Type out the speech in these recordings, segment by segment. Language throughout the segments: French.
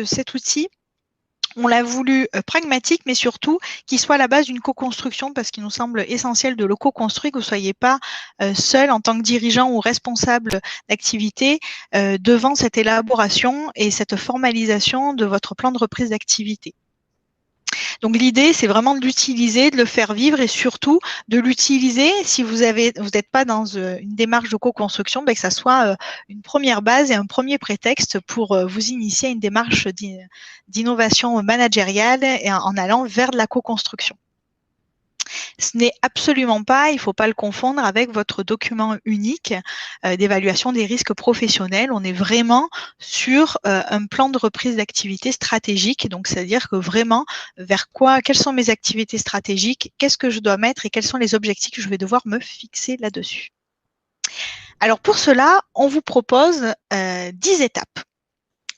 cet outil, on l'a voulu pragmatique, mais surtout qu'il soit à la base d'une co-construction, parce qu'il nous semble essentiel de le co-construire, que vous ne soyez pas seul en tant que dirigeant ou responsable d'activité devant cette élaboration et cette formalisation de votre plan de reprise d'activité. Donc l'idée, c'est vraiment de l'utiliser, de le faire vivre et surtout de l'utiliser si vous n'êtes pas dans une démarche de co-construction, que ça soit une première base et un premier prétexte pour vous initier à une démarche d'innovation managériale et en allant vers de la co-construction. Ce n'est absolument pas, il ne faut pas le confondre avec votre document unique d'évaluation des risques professionnels. On est vraiment sur un plan de reprise d'activité stratégique. Donc, c'est-à-dire que vraiment, quelles sont mes activités stratégiques, qu'est-ce que je dois mettre et quels sont les objectifs que je vais devoir me fixer là-dessus. Alors, pour cela, on vous propose 10 étapes.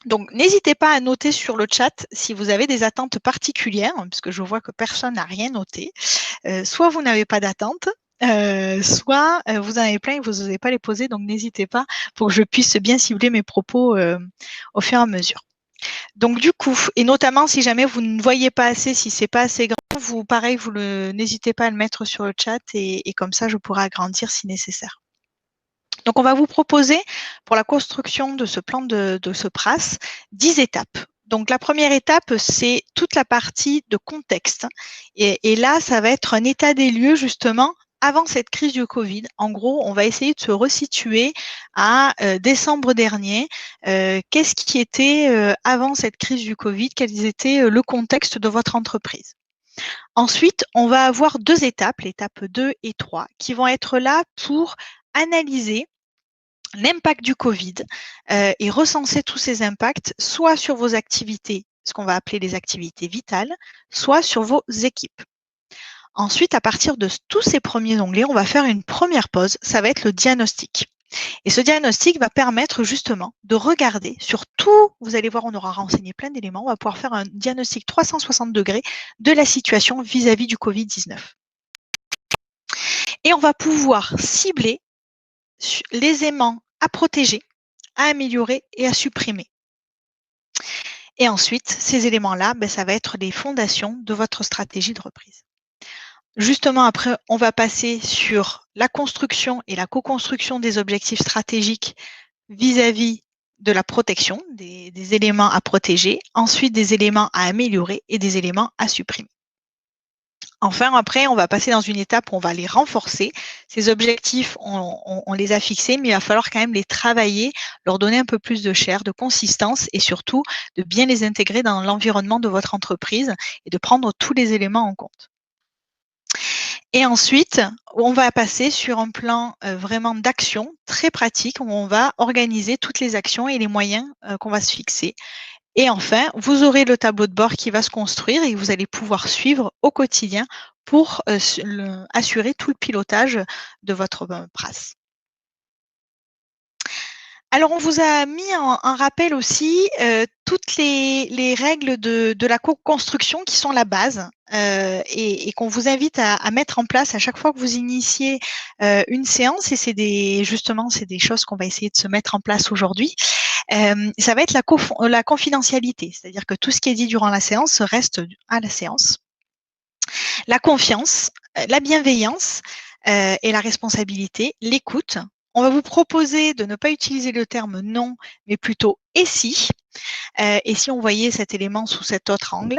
Donc, n'hésitez pas à noter sur le chat si vous avez des attentes particulières, parce que je vois que personne n'a rien noté. Soit vous n'avez pas d'attente, soit vous en avez plein et vous n'osez pas les poser, donc n'hésitez pas pour que je puisse bien cibler mes propos au fur et à mesure. Donc du coup, et notamment si jamais vous ne voyez pas assez, si c'est pas assez grand, pareil, n'hésitez pas à le mettre sur le chat et comme ça je pourrai agrandir si nécessaire. Donc, on va vous proposer, pour la construction de ce plan de ce PRAS, 10 étapes. Donc, la première étape, c'est toute la partie de contexte. Et là, ça va être un état des lieux, justement, avant cette crise du Covid. En gros, on va essayer de se resituer à décembre dernier. Qu'est-ce qui était avant cette crise du Covid? Quel était le contexte de votre entreprise? Ensuite, on va avoir 2 étapes, l'étape 2 et 3, qui vont être là pour analyser l'impact du Covid et recenser tous ces impacts, soit sur vos activités, ce qu'on va appeler les activités vitales, soit sur vos équipes. Ensuite, à partir de tous ces premiers onglets, on va faire une première pause, ça va être le diagnostic. Et ce diagnostic va permettre justement de regarder sur tout, vous allez voir, on aura renseigné plein d'éléments, on va pouvoir faire un diagnostic 360 degrés de la situation vis-à-vis du Covid-19. Et on va pouvoir cibler les aimants à protéger, à améliorer et à supprimer. Et ensuite, ces éléments-là, ça va être les fondations de votre stratégie de reprise. Justement, après, on va passer sur la construction et la co-construction des objectifs stratégiques vis-à-vis de la protection, des éléments à protéger, ensuite des éléments à améliorer et des éléments à supprimer. Enfin, après, on va passer dans une étape où on va les renforcer. Ces objectifs, on les a fixés, mais il va falloir quand même les travailler, leur donner un peu plus de chair, de consistance et surtout de bien les intégrer dans l'environnement de votre entreprise et de prendre tous les éléments en compte. Et ensuite, on va passer sur un plan vraiment d'action très pratique où on va organiser toutes les actions et les moyens qu'on va se fixer. Et enfin, vous aurez le tableau de bord qui va se construire et vous allez pouvoir suivre au quotidien pour assurer tout le pilotage de votre PRAS. Alors, on vous a mis en rappel aussi toutes les règles de la co-construction qui sont la base et qu'on vous invite à mettre en place à chaque fois que vous initiez une séance. Et c'est des choses qu'on va essayer de se mettre en place aujourd'hui. Ça va être la confidentialité, c'est-à-dire que tout ce qui est dit durant la séance reste à la séance. La confiance, la bienveillance et la responsabilité, l'écoute. On va vous proposer de ne pas utiliser le terme non, mais plutôt et si. Et si on voyait cet élément sous cet autre angle,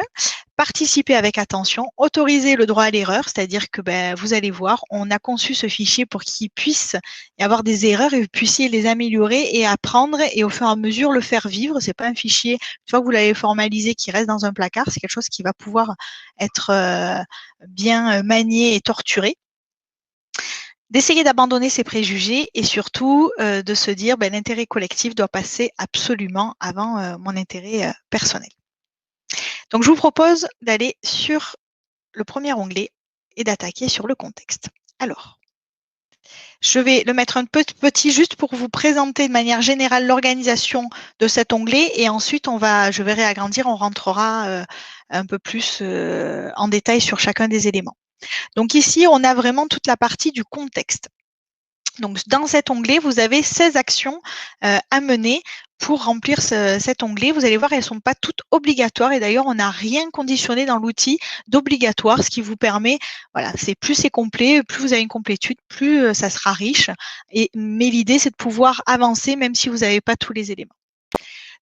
participer avec attention, autoriser le droit à l'erreur, c'est-à-dire que vous allez voir, on a conçu ce fichier pour qu'il puisse y avoir des erreurs et vous puissiez les améliorer et apprendre et au fur et à mesure le faire vivre. C'est pas un fichier, une fois que vous l'avez formalisé, qui reste dans un placard, c'est quelque chose qui va pouvoir être bien manié et torturé. D'essayer d'abandonner ses préjugés et surtout de se dire l'intérêt collectif doit passer absolument avant mon intérêt personnel. Donc, je vous propose d'aller sur le premier onglet et d'attaquer sur le contexte. Alors, je vais le mettre un peu petit juste pour vous présenter de manière générale l'organisation de cet onglet et ensuite je vais réagrandir, on rentrera un peu plus en détail sur chacun des éléments. Donc ici, on a vraiment toute la partie du contexte. Donc dans cet onglet, vous avez 16 actions à mener pour remplir cet onglet. Vous allez voir, elles ne sont pas toutes obligatoires et d'ailleurs, on n'a rien conditionné dans l'outil d'obligatoire, ce qui vous permet, voilà, plus c'est complet, plus vous avez une complétude, plus ça sera riche. Mais l'idée, c'est de pouvoir avancer même si vous n'avez pas tous les éléments.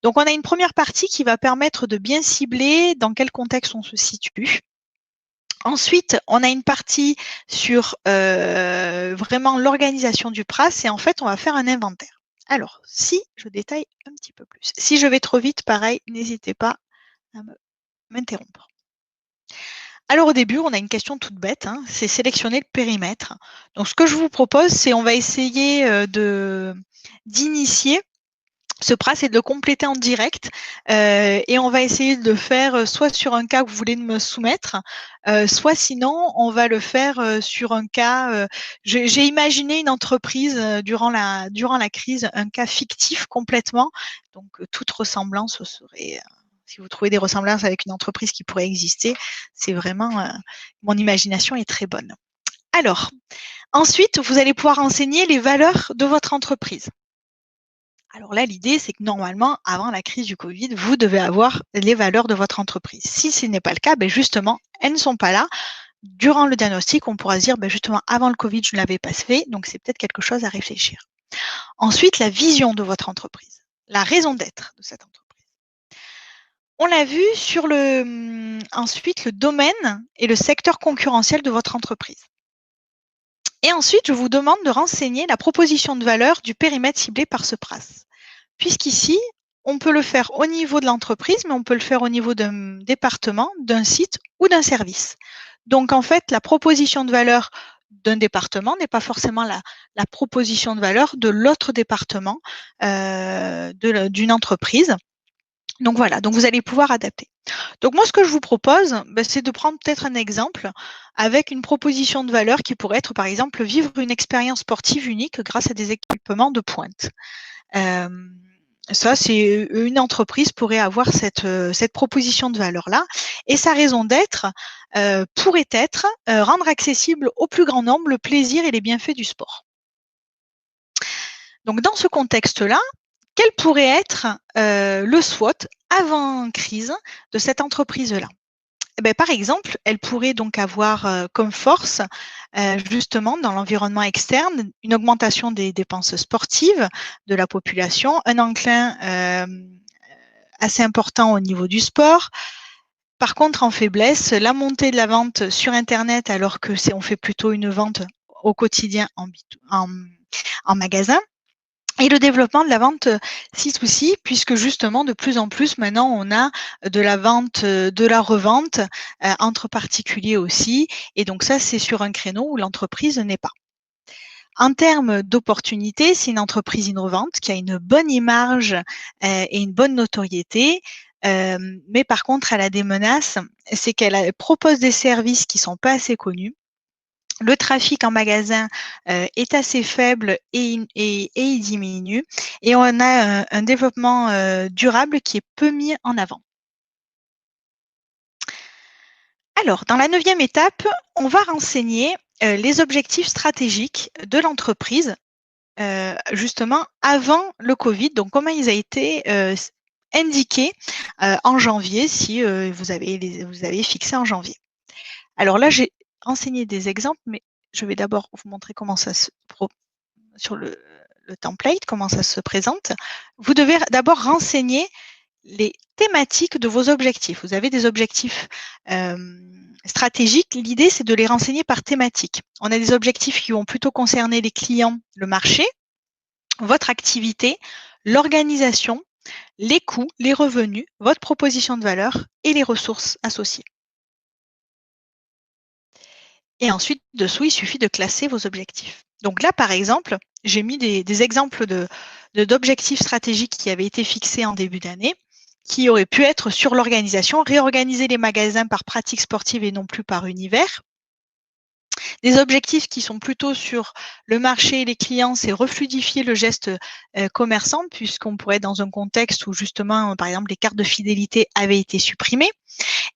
Donc, on a une première partie qui va permettre de bien cibler dans quel contexte on se situe. Ensuite, on a une partie sur vraiment l'organisation du PRAS et en fait, on va faire un inventaire. Alors, si je détaille un petit peu plus, si je vais trop vite, pareil, n'hésitez pas à m'interrompre. Alors au début, on a une question toute bête, hein, c'est sélectionner le périmètre. Donc ce que je vous propose, c'est on va essayer d'initier ce PRAS et de le compléter en direct. Et on va essayer de le faire soit sur un cas que vous voulez me soumettre, soit sinon, on va le faire sur un cas. J'ai imaginé une entreprise durant la crise, un cas fictif complètement. Donc, toute ressemblance serait. Si vous trouvez des ressemblances avec une entreprise qui pourrait exister, c'est vraiment. Mon imagination est très bonne. Alors, ensuite, vous allez pouvoir enseigner les valeurs de votre entreprise. Alors là, l'idée, c'est que normalement, avant la crise du Covid, vous devez avoir les valeurs de votre entreprise. Si ce n'est pas le cas, ben justement, elles ne sont pas là. Durant le diagnostic, on pourra se dire, ben justement, avant le Covid, je ne l'avais pas fait, donc c'est peut-être quelque chose à réfléchir. Ensuite, la vision de votre entreprise, la raison d'être de cette entreprise. On l'a vu sur ensuite le domaine et le secteur concurrentiel de votre entreprise. Et ensuite, je vous demande de renseigner la proposition de valeur du périmètre ciblé par ce PRAS. Puisqu'ici, on peut le faire au niveau de l'entreprise, mais on peut le faire au niveau d'un département, d'un site ou d'un service. Donc, en fait, la proposition de valeur d'un département n'est pas forcément la proposition de valeur de l'autre département d'une entreprise. Donc voilà, donc vous allez pouvoir adapter. Donc moi, ce que je vous propose, c'est de prendre peut-être un exemple avec une proposition de valeur qui pourrait être, par exemple, vivre une expérience sportive unique grâce à des équipements de pointe. Ça, c'est une entreprise pourrait avoir cette proposition de valeur-là. Et sa raison d'être pourrait être rendre accessible au plus grand nombre le plaisir et les bienfaits du sport. Donc, dans ce contexte-là, quel pourrait être le SWOT avant crise de cette entreprise-là? Eh bien, par exemple, elle pourrait donc avoir comme force, justement, dans l'environnement externe, une augmentation des dépenses sportives de la population, un enclin assez important au niveau du sport. Par contre, en faiblesse, la montée de la vente sur Internet, alors que on fait plutôt une vente au quotidien en magasin. Et le développement de la vente C2C, puisque justement, de plus en plus, maintenant, on a de la vente, de la revente entre particuliers aussi. Et donc ça, c'est sur un créneau où l'entreprise n'est pas. En termes d'opportunités, c'est une entreprise innovante qui a une bonne image et une bonne notoriété. Mais par contre, elle a des menaces, c'est qu'elle propose des services qui sont pas assez connus. Le trafic en magasin est assez faible et il diminue. Et on a un développement durable qui est peu mis en avant. Alors, dans la 9e étape, on va renseigner les objectifs stratégiques de l'entreprise, justement avant le Covid. Donc, comment ils ont été indiqués en janvier, si vous avez fixé en janvier. Alors là, j'ai renseigné des exemples, mais je vais d'abord vous montrer comment ça se sur le template, comment ça se présente. Vous devez d'abord renseigner les thématiques de vos objectifs. Vous avez des objectifs stratégiques. L'idée, c'est de les renseigner par thématique. On a des objectifs qui vont plutôt concerner les clients, le marché, votre activité, l'organisation, les coûts, les revenus, votre proposition de valeur et les ressources associées. Et ensuite, dessous, il suffit de classer vos objectifs. Donc là, par exemple, j'ai mis des exemples d'objectifs stratégiques qui avaient été fixés en début d'année, qui auraient pu être sur l'organisation, réorganiser les magasins par pratique sportive et non plus par univers. Des objectifs qui sont plutôt sur le marché et les clients, c'est refluidifier le geste commerçant, puisqu'on pourrait être dans un contexte où justement, par exemple, les cartes de fidélité avaient été supprimées,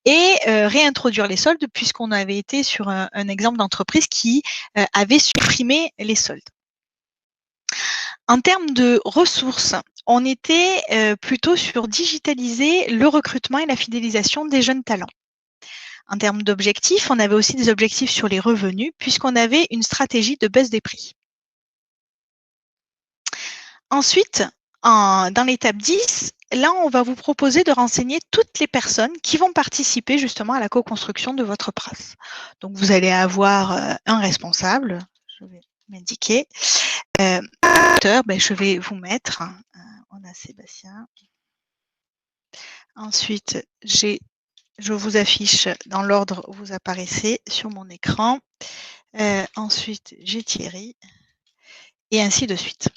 et réintroduire les soldes, puisqu'on avait été sur un exemple d'entreprise qui avait supprimé les soldes. En termes de ressources, on était plutôt sur digitaliser le recrutement et la fidélisation des jeunes talents. En termes d'objectifs, on avait aussi des objectifs sur les revenus puisqu'on avait une stratégie de baisse des prix. Ensuite, dans l'étape 10, là, on va vous proposer de renseigner toutes les personnes qui vont participer justement à la co-construction de votre PRAS. Donc, vous allez avoir un responsable, je vais m'indiquer. Je vais vous mettre, on a Sébastien. Ensuite, je vous affiche dans l'ordre où vous apparaissez sur mon écran. Ensuite, j'ai Thierry. Et ainsi de suite.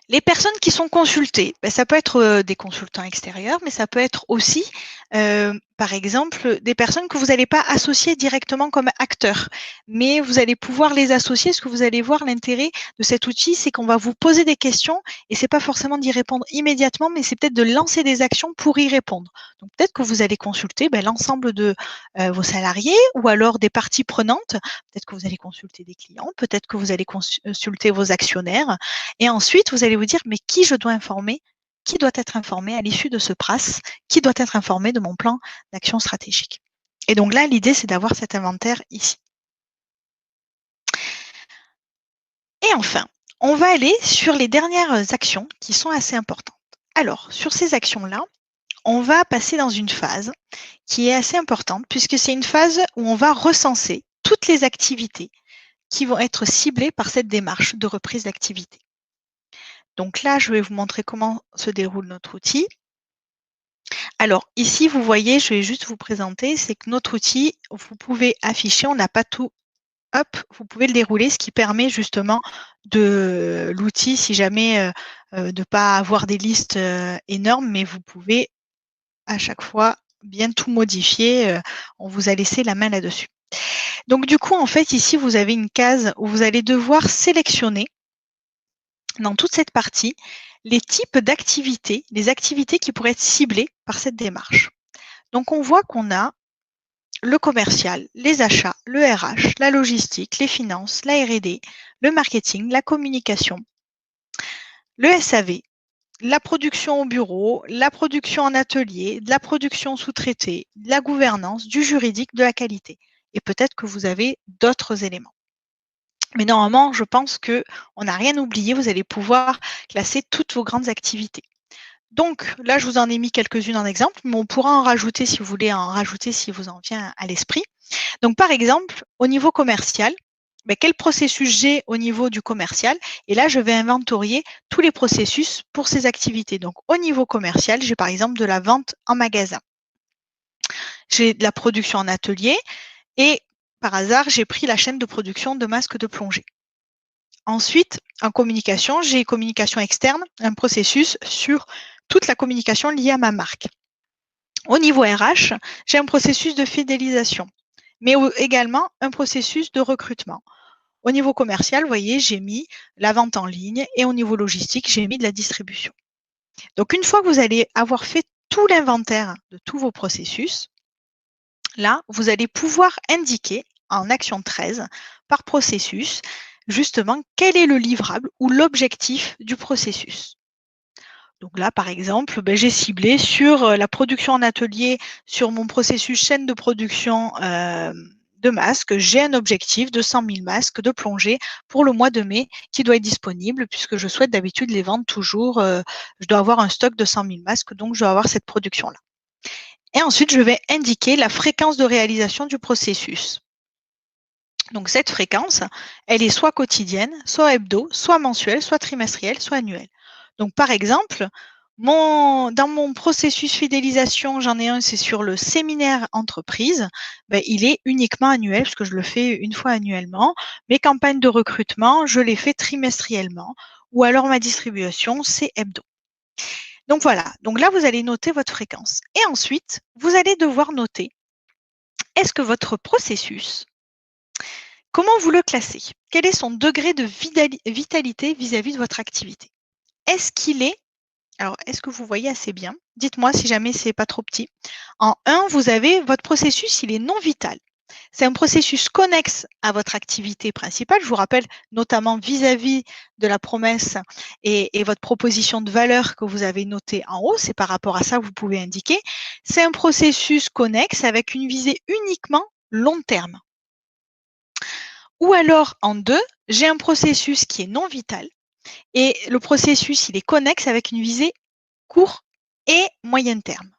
Les personnes qui sont consultées, ça peut être des consultants extérieurs, mais ça peut être aussi, par exemple, des personnes que vous n'allez pas associer directement comme acteurs, mais vous allez pouvoir les associer. Ce que vous allez voir, l'intérêt de cet outil, c'est qu'on va vous poser des questions et c'est pas forcément d'y répondre immédiatement, mais c'est peut-être de lancer des actions pour y répondre. Donc peut-être que vous allez consulter l'ensemble de vos salariés ou alors des parties prenantes. Peut-être que vous allez consulter des clients, peut-être que vous allez consulter vos actionnaires. Et ensuite, vous allez vous dire, mais qui je dois informer? Qui doit être informé à l'issue de ce PRAS? Qui doit être informé de mon plan d'action stratégique? Et donc là, l'idée, c'est d'avoir cet inventaire ici. Et enfin, on va aller sur les dernières actions qui sont assez importantes. Alors, sur ces actions-là, on va passer dans une phase qui est assez importante puisque c'est une phase où on va recenser toutes les activités qui vont être ciblées par cette démarche de reprise d'activité. Donc là, je vais vous montrer comment se déroule notre outil. Alors ici, vous voyez, je vais juste vous présenter, c'est que notre outil, vous pouvez afficher, on n'a pas tout, hop, vous pouvez le dérouler, ce qui permet justement de l'outil, si jamais de ne pas avoir des listes énormes, mais vous pouvez à chaque fois bien tout modifier. On vous a laissé la main là-dessus. Donc du coup, en fait, ici, vous avez une case où vous allez devoir sélectionner dans toute cette partie les types d'activités, les activités qui pourraient être ciblées par cette démarche. Donc, on voit qu'on a le commercial, les achats, le RH, la logistique, les finances, la R&D, le marketing, la communication, le SAV, la production au bureau, la production en atelier, de la production sous-traitée, de la gouvernance, du juridique, de la qualité. Et peut-être que vous avez d'autres éléments. Mais normalement, je pense qu'on n'a rien oublié. Vous allez pouvoir classer toutes vos grandes activités. Donc là, je vous en ai mis quelques-unes en exemple, mais on pourra en rajouter si vous voulez en rajouter si vous en vient à l'esprit. Donc par exemple, au niveau commercial, quel processus j'ai au niveau du commercial? Et là, je vais inventorier tous les processus pour ces activités. Donc au niveau commercial, j'ai par exemple de la vente en magasin. J'ai de la production en atelier et par hasard, j'ai pris la chaîne de production de masques de plongée. Ensuite, en communication, j'ai communication externe, un processus sur toute la communication liée à ma marque. Au niveau RH, j'ai un processus de fidélisation, mais également un processus de recrutement. Au niveau commercial, vous voyez, j'ai mis la vente en ligne et au niveau logistique, j'ai mis de la distribution. Donc, une fois que vous allez avoir fait tout l'inventaire de tous vos processus, là, vous allez pouvoir indiquer en action 13 par processus justement quel est le livrable ou l'objectif du processus. Donc là, par exemple, j'ai ciblé sur la production en atelier, sur mon processus chaîne de production de masques. J'ai un objectif de 100 000 masques de plongée pour le mois de mai qui doit être disponible puisque je souhaite d'habitude les vendre toujours. Je dois avoir un stock de 100 000 masques, donc je dois avoir cette production-là. Et ensuite, je vais indiquer la fréquence de réalisation du processus. Donc cette fréquence, elle est soit quotidienne, soit hebdo, soit mensuelle, soit trimestrielle, soit annuelle. Donc par exemple, dans mon processus fidélisation, j'en ai un, c'est sur le séminaire entreprise. Il est uniquement annuel parce que je le fais une fois annuellement. Mes campagnes de recrutement, je les fais trimestriellement. Ou alors ma distribution, c'est hebdo. Donc voilà, donc là, vous allez noter votre fréquence. Et ensuite, vous allez devoir noter, est-ce que votre processus, comment vous le classez? Quel est son degré de vitalité vis-à-vis de votre activité? Est-ce qu'il est, alors est-ce que vous voyez assez bien? Dites-moi si jamais c'est pas trop petit. En 1, vous avez votre processus, il est non vital. C'est un processus connexe à votre activité principale. Je vous rappelle notamment vis-à-vis de la promesse et votre proposition de valeur que vous avez notée en haut. C'est par rapport à ça que vous pouvez indiquer. C'est un processus connexe avec une visée uniquement long terme. Ou alors, en 2, j'ai un processus qui est non vital et le processus, il est connexe avec une visée court et moyen terme.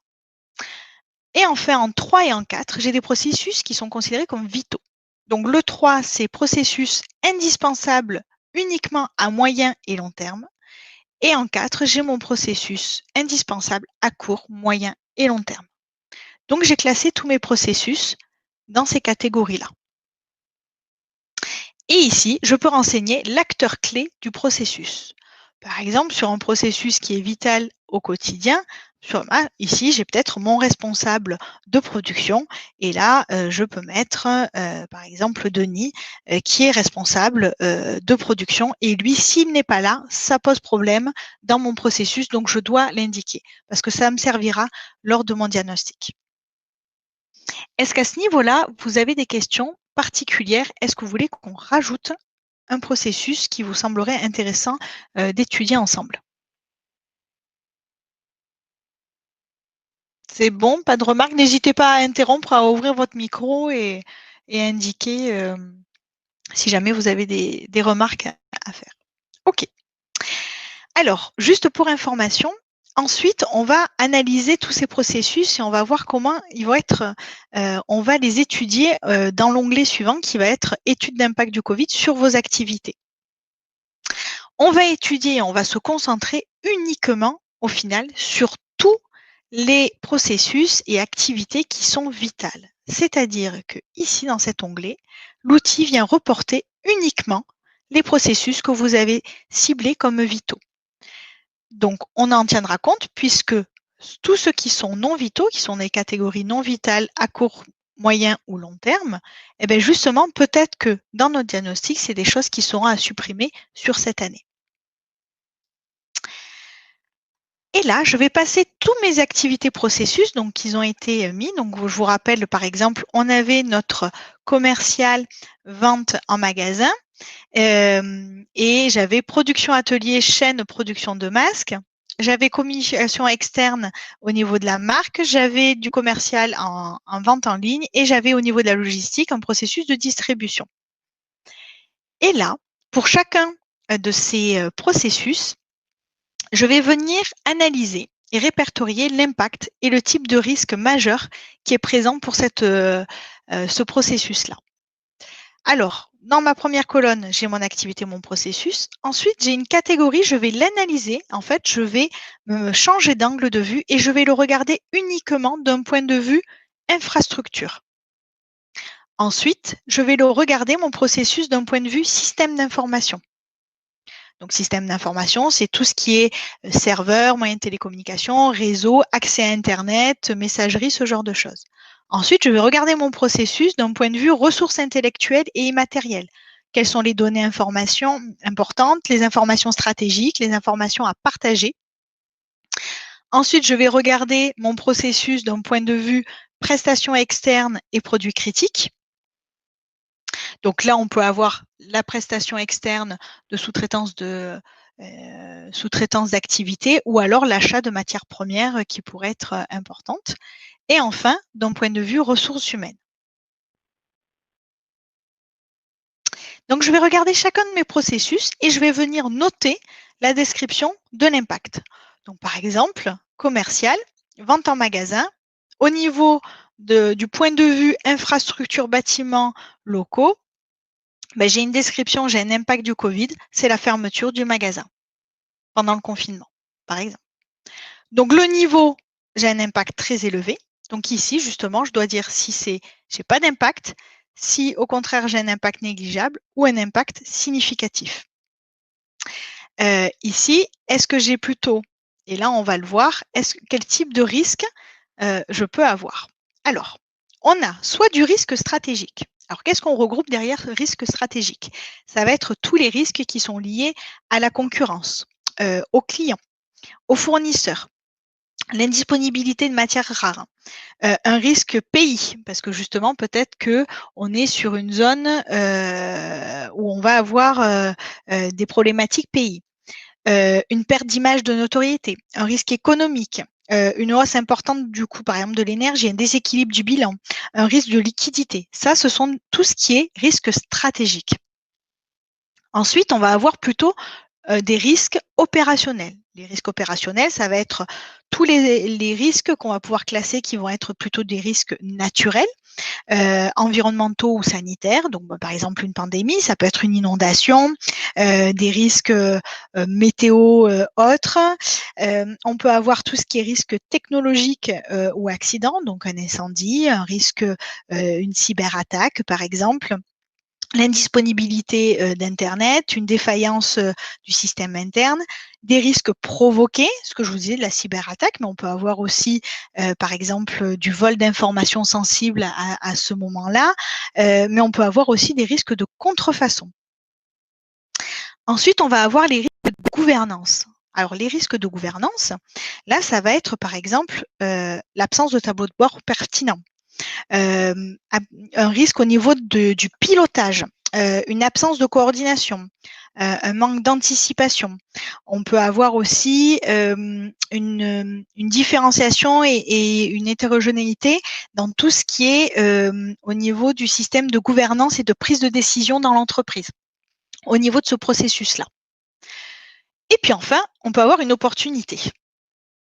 Et enfin, en 3 et en 4, j'ai des processus qui sont considérés comme vitaux. Donc le 3, c'est processus indispensable uniquement à moyen et long terme. Et en 4, j'ai mon processus indispensable à court, moyen et long terme. Donc j'ai classé tous mes processus dans ces catégories-là. Et ici, je peux renseigner l'acteur clé du processus. Par exemple, sur un processus qui est vital au quotidien, ici, j'ai peut-être mon responsable de production et là, je peux mettre, par exemple, Denis, qui est responsable de production et lui, s'il n'est pas là, ça pose problème dans mon processus, donc je dois l'indiquer parce que ça me servira lors de mon diagnostic. Est-ce qu'à ce niveau-là, vous avez des questions particulières? Est-ce que vous voulez qu'on rajoute un processus qui vous semblerait intéressant d'étudier ensemble? C'est bon, pas de remarques? N'hésitez pas à interrompre, à ouvrir votre micro et à indiquer si jamais vous avez des remarques à faire. OK. Alors, juste pour information, ensuite, on va analyser tous ces processus et on va voir comment ils vont être, on va les étudier dans l'onglet suivant qui va être étude d'impact du Covid sur vos activités. On va étudier, on va se concentrer uniquement au final sur tous les processus et activités qui sont vitales. C'est-à-dire que ici, dans cet onglet, l'outil vient reporter uniquement les processus que vous avez ciblés comme vitaux. Donc, on en tiendra compte puisque tous ceux qui sont non vitaux, qui sont des catégories non vitales à court, moyen ou long terme, eh bien justement, peut-être que dans notre diagnostic, c'est des choses qui seront à supprimer sur cette année. Et là, je vais passer tous mes activités processus, donc qui ont été mis. Donc, je vous rappelle, par exemple, on avait notre commercial vente en magasin et j'avais production atelier, chaîne production de masques. J'avais communication externe au niveau de la marque, j'avais du commercial en vente en ligne et j'avais au niveau de la logistique un processus de distribution. Et là, pour chacun de ces processus, je vais venir analyser et répertorier l'impact et le type de risque majeur qui est présent pour ce processus-là. Alors, dans ma première colonne, j'ai mon activité, mon processus. Ensuite, j'ai une catégorie, je vais l'analyser. En fait, je vais me changer d'angle de vue et je vais le regarder uniquement d'un point de vue infrastructure. Ensuite, je vais le regarder, mon processus, d'un point de vue système d'information. Donc, système d'information, c'est tout ce qui est serveur, moyens de télécommunication, réseau, accès à Internet, messagerie, ce genre de choses. Ensuite, je vais regarder mon processus d'un point de vue ressources intellectuelles et immatérielles. Quelles sont les données informations importantes, les informations stratégiques, les informations à partager. Ensuite, je vais regarder mon processus d'un point de vue prestations externes et produits critiques. Donc là, on peut avoir la prestation externe de sous-traitance d'activité ou alors l'achat de matières premières qui pourrait être importante. Et enfin, d'un point de vue ressources humaines. Donc, je vais regarder chacun de mes processus et je vais venir noter la description de l'impact. Donc, par exemple, commercial, vente en magasin, au niveau du point de vue infrastructure, bâtiments, locaux, ben, j'ai une description, j'ai un impact du Covid, c'est la fermeture du magasin pendant le confinement, par exemple. Donc, le niveau, j'ai un impact très élevé. Donc, ici, justement, je dois dire si j'ai pas d'impact, si au contraire, j'ai un impact négligeable ou un impact significatif. Ici, est-ce que j'ai plutôt, et là, on va le voir, quel type de risque je peux avoir? Alors, on a soit du risque stratégique. Alors, qu'est-ce qu'on regroupe derrière risque stratégique? Ça va être tous les risques qui sont liés à la concurrence, aux clients, aux fournisseurs, L'indisponibilité de matières rares. Un risque pays, parce que justement, peut-être qu'on est sur une zone où on va avoir des problématiques pays. Une perte d'image de notoriété, un risque économique, une hausse importante du coût, par exemple, de l'énergie, un déséquilibre du bilan, un risque de liquidité. Ça, ce sont tout ce qui est risque stratégique. Ensuite, on va avoir plutôt des risques opérationnels. Les risques opérationnels, ça va être tous les risques qu'on va pouvoir classer qui vont être plutôt des risques naturels, environnementaux ou sanitaires. Donc, par exemple, une pandémie, ça peut être une inondation, des risques météo autres. On peut avoir tout ce qui est risque technologique ou accident, donc un incendie, un risque, une cyberattaque, par exemple. L'indisponibilité d'Internet, une défaillance du système interne, des risques provoqués, ce que je vous disais de la cyberattaque, mais on peut avoir aussi, par exemple, du vol d'informations sensibles à ce moment-là, mais on peut avoir aussi des risques de contrefaçon. Ensuite, on va avoir les risques de gouvernance. Alors, les risques de gouvernance, là, ça va être, par exemple, l'absence de tableau de bord pertinent. Un risque au niveau du pilotage, une absence de coordination, un manque d'anticipation. On peut avoir aussi une différenciation et une hétérogénéité dans tout ce qui est au niveau du système de gouvernance et de prise de décision dans l'entreprise, au niveau de ce processus-là. Et puis enfin, on peut avoir une opportunité.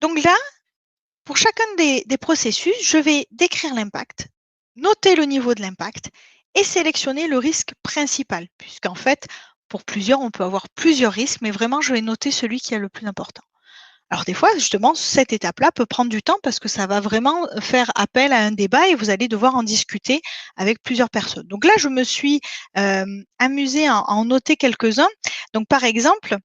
Donc là, pour chacun des processus, je vais décrire l'impact, noter le niveau de l'impact et sélectionner le risque principal, puisqu'en fait, pour plusieurs, on peut avoir plusieurs risques, mais vraiment, je vais noter celui qui est le plus important. Alors des fois, justement, cette étape-là peut prendre du temps parce que ça va vraiment faire appel à un débat et vous allez devoir en discuter avec plusieurs personnes. Donc là, je me suis amusée à en noter quelques-uns. Donc par exemple,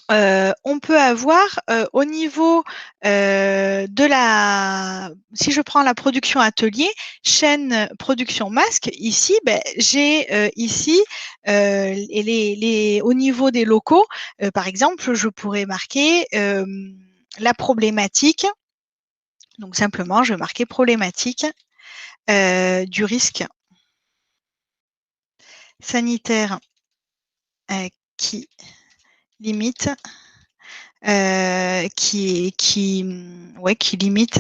on peut avoir au niveau de la, si je prends la production atelier, chaîne production masque, ici, j'ai ici au niveau des locaux, par exemple, je pourrais marquer la problématique. Donc simplement, je vais marquer problématique du risque sanitaire qui limite qui limite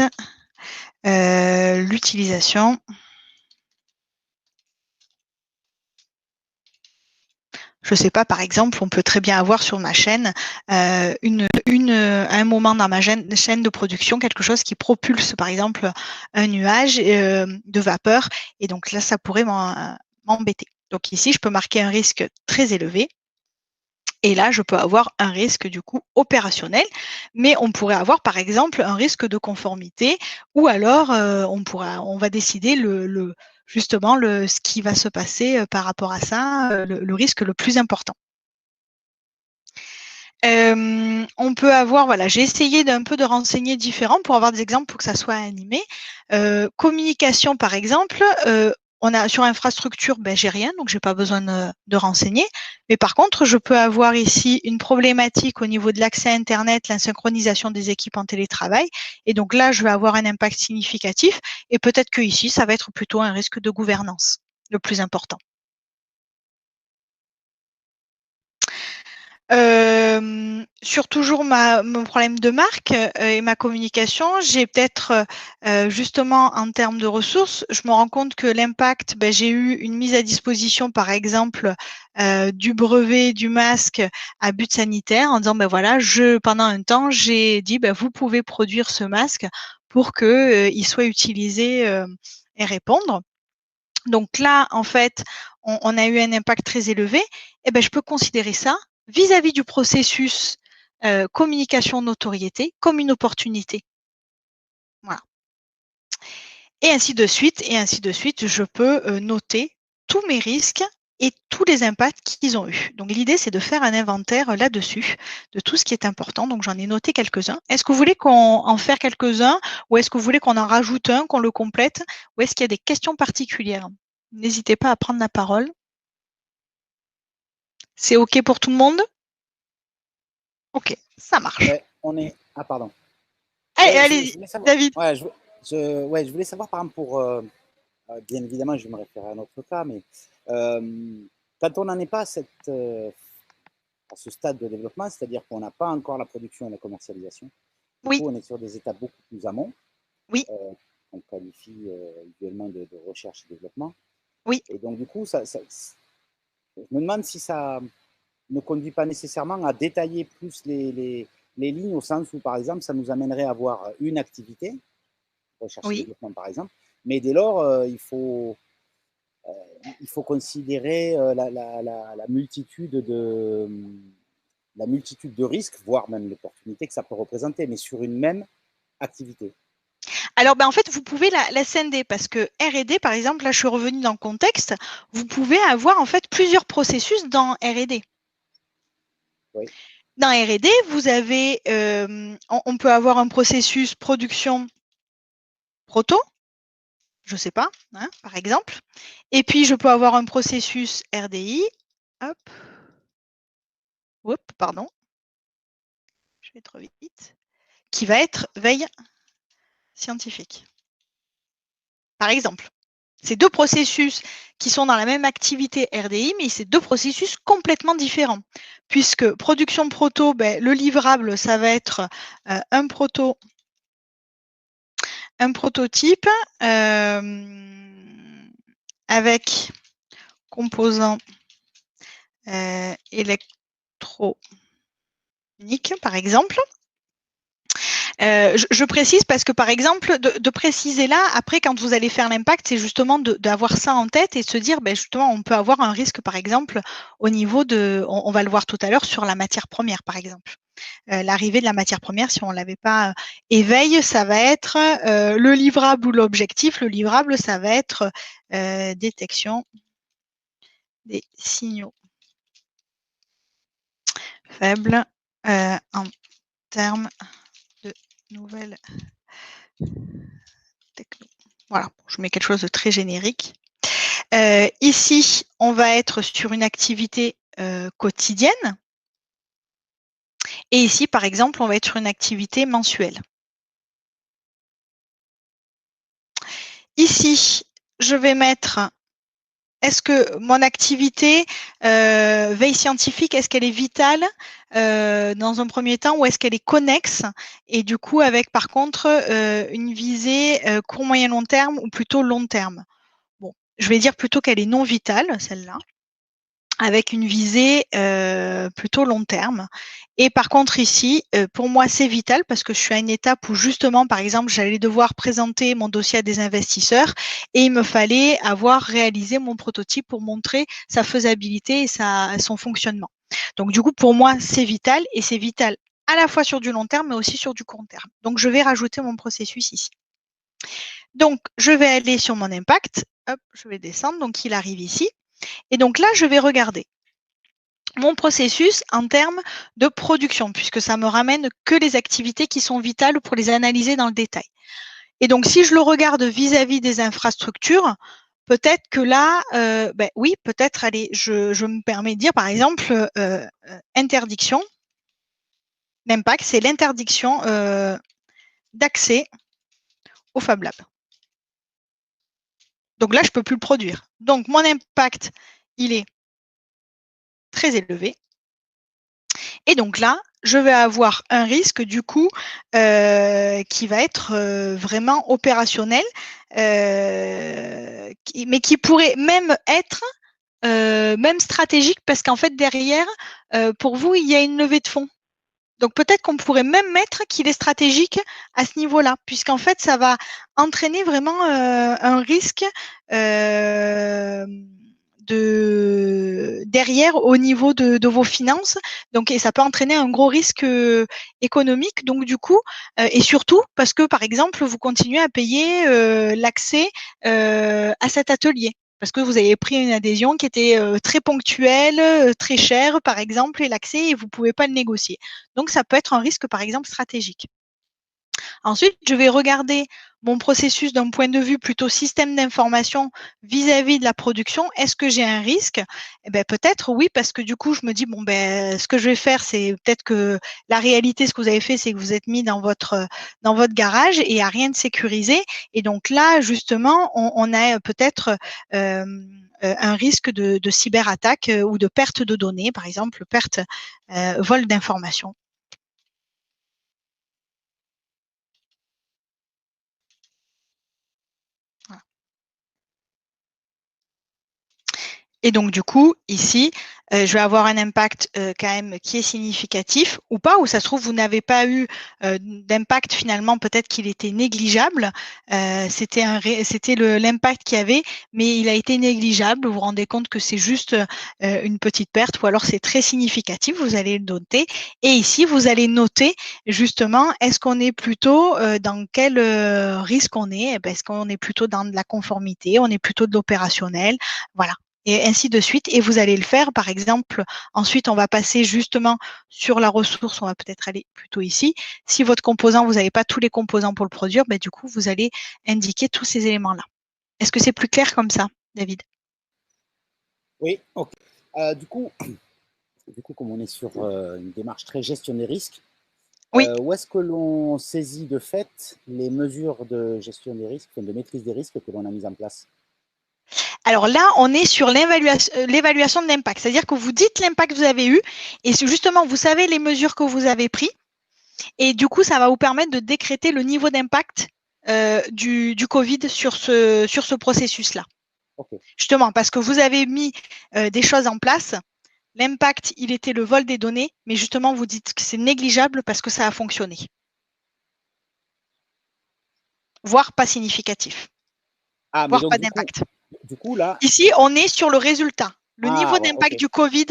l'utilisation je sais pas, par exemple, on peut très bien avoir sur ma chaîne à un moment dans ma chaîne de production quelque chose qui propulse, par exemple, un nuage de vapeur. Et donc là, ça pourrait m'embêter. Donc ici, je peux marquer un risque très élevé. Et là, je peux avoir un risque du coup opérationnel, mais on pourrait avoir par exemple un risque de conformité, ou alors on va décider justement ce qui va se passer par rapport à ça, le risque le plus important. On peut avoir, voilà, j'ai essayé d'un peu de renseigner différents pour avoir des exemples pour que ça soit animé. Communication, par exemple, on a sur infrastructure, j'ai rien, donc j'ai pas besoin de renseigner. Mais par contre, je peux avoir ici une problématique au niveau de l'accès à Internet, la synchronisation des équipes en télétravail. Et donc là, je vais avoir un impact significatif. Et peut-être que ici, ça va être plutôt un risque de gouvernance, le plus important. Sur toujours mon problème de marque et ma communication, j'ai peut-être justement en termes de ressources, je me rends compte que l'impact, j'ai eu une mise à disposition, par exemple, du brevet du masque à but sanitaire en disant voilà, pendant un temps, j'ai dit vous pouvez produire ce masque pour que il soit utilisé et répondre. Donc là, en fait, on a eu un impact très élevé. Et je peux considérer ça vis-à-vis du processus communication notoriété comme une opportunité. Voilà. Et ainsi de suite, je peux noter tous mes risques et tous les impacts qu'ils ont eus. Donc l'idée, c'est de faire un inventaire là-dessus de tout ce qui est important. Donc j'en ai noté quelques-uns. Est-ce que vous voulez qu'on en fasse quelques-uns ou est-ce que vous voulez qu'on en rajoute un, qu'on le complète ou est-ce qu'il y a des questions particulières? N'hésitez pas à prendre la parole. C'est OK pour tout le monde? OK, ça marche. Ouais, on est. Ah, pardon. allez, voulais savoir, David. je voulais savoir, par exemple, bien évidemment, je vais me référer à un autre cas, mais quand on n'en est pas à ce stade de développement, c'est-à-dire qu'on n'a pas encore la production et la commercialisation, du Oui, coup, on est sur des étapes beaucoup plus amont, oui, qu'on qualifie usuellement de recherche et développement. oui. Et donc, du coup, je me demande si ça ne conduit pas nécessairement à détailler plus les lignes, au sens où, par exemple, ça nous amènerait à avoir une activité, recherche et Oui. développement par exemple, mais dès lors, il faut considérer la multitude de risques, voire même l'opportunité que ça peut représenter, mais sur une même activité. Alors, en fait, vous pouvez la scinder parce que R&D, par exemple, là, je suis revenue dans le contexte, vous pouvez avoir en fait plusieurs processus dans R&D. Oui. Dans R&D, vous avez, on peut avoir un processus production proto, je sais pas, hein, par exemple, et puis je peux avoir un processus RDI, hop, pardon, je vais trop vite, qui va être veille scientifique. Par exemple, c'est deux processus qui sont dans la même activité RDI, mais c'est deux processus complètement différents. Puisque production proto, le livrable, ça va être un prototype avec composants électroniques, par exemple. Je précise parce que, par exemple, de préciser là, après, quand vous allez faire l'impact, c'est justement d'avoir ça en tête et de se dire, justement, on peut avoir un risque, par exemple, au niveau de, on va le voir tout à l'heure, sur la matière première, par exemple. L'arrivée de la matière première, si on ne l'avait pas éveille, ça va être le livrable ou l'objectif. Le livrable, ça va être détection des signaux faibles en termes de nouvelles techno. Voilà, je mets quelque chose de très générique. Ici, on va être sur une activité quotidienne. Et ici, par exemple, on va être sur une activité mensuelle. Ici, je vais mettre, est-ce que mon activité veille scientifique, est-ce qu'elle est vitale dans un premier temps ou est-ce qu'elle est connexe et du coup avec par contre une visée court, moyen, long terme ou plutôt long terme? Bon, je vais dire plutôt qu'elle est non vitale, celle-là, avec une visée plutôt long terme. Et par contre ici, pour moi, c'est vital parce que je suis à une étape où justement, par exemple, j'allais devoir présenter mon dossier à des investisseurs et il me fallait avoir réalisé mon prototype pour montrer sa faisabilité et son fonctionnement. Donc du coup, pour moi, c'est vital et c'est vital à la fois sur du long terme, mais aussi sur du court terme. Donc je vais rajouter mon processus ici. Donc je vais aller sur mon impact. Hop, je vais descendre. Donc il arrive ici. Et donc là, je vais regarder mon processus en termes de production, puisque ça me ramène que les activités qui sont vitales pour les analyser dans le détail. Et donc, si je le regarde vis-à-vis des infrastructures, peut-être que là, oui, peut-être, allez, je me permets de dire, par exemple, interdiction, l'impact, c'est l'interdiction d'accès au Fab Lab. Donc là, je ne peux plus le produire. Donc, mon impact, il est très élevé. Et donc là, je vais avoir un risque du coup qui va être vraiment opérationnel, mais qui pourrait même être même stratégique parce qu'en fait derrière, pour vous, il y a une levée de fonds. Donc peut-être qu'on pourrait même mettre qu'il est stratégique à ce niveau-là, puisqu'en fait, ça va entraîner vraiment un risque derrière au niveau de vos finances. Donc, et ça peut entraîner un gros risque économique. Donc, du coup, et surtout parce que, par exemple, vous continuez à payer l'accès à cet atelier. Parce que vous avez pris une adhésion qui était très ponctuelle, très chère, par exemple, et l'accès, et vous ne pouvez pas le négocier. Donc, ça peut être un risque, par exemple, stratégique. Ensuite, je vais regarder mon processus d'un point de vue plutôt système d'information vis-à-vis de la production. Est-ce que j'ai un risque? Eh ben, peut-être oui, parce que du coup, je me dis, bon, ben, ce que je vais faire, c'est peut-être que la réalité, ce que vous avez fait, c'est que vous êtes mis dans votre garage et il n'y a rien de sécurisé. Et donc là, justement, on a peut-être un risque de cyberattaque ou de perte de données, par exemple, perte, vol d'informations. Voilà. Et donc, du coup, ici, je vais avoir un impact quand même qui est significatif ou pas, ou ça se trouve, vous n'avez pas eu d'impact finalement, peut-être qu'il était négligeable. C'était l'impact qu'il y avait, mais il a été négligeable. Vous vous rendez compte que c'est juste une petite perte, ou alors c'est très significatif, vous allez le noter. Et ici, vous allez noter justement, est-ce qu'on est plutôt dans quel risque on est? Eh ben, est-ce qu'on est plutôt dans de la conformité, on est plutôt de l'opérationnel? Voilà. Et ainsi de suite. Et vous allez le faire, par exemple, ensuite, on va passer justement sur la ressource, on va peut-être aller plutôt ici. Si votre composant, vous n'avez pas tous les composants pour le produire, ben, du coup, vous allez indiquer tous ces éléments-là. Est-ce que c'est plus clair comme ça, David? Oui, ok. Du coup, comme on est sur une démarche très gestion des risques, Oui. où est-ce que l'on saisit de fait les mesures de gestion des risques, de maîtrise des risques que l'on a mises en place? Alors là, on est sur l'évaluation de l'impact. C'est-à-dire que vous dites l'impact que vous avez eu et justement, vous savez les mesures que vous avez prises. Et du coup, ça va vous permettre de décréter le niveau d'impact du Covid sur ce processus-là. Okay. Justement, parce que vous avez mis des choses en place. L'impact, il était le vol des données, mais justement, vous dites que c'est négligeable parce que ça a fonctionné. Voire pas significatif. Ah, mais voire donc pas d'impact. Du coup, là. Ici, on est sur le résultat, le niveau Ouais, d'impact okay. du Covid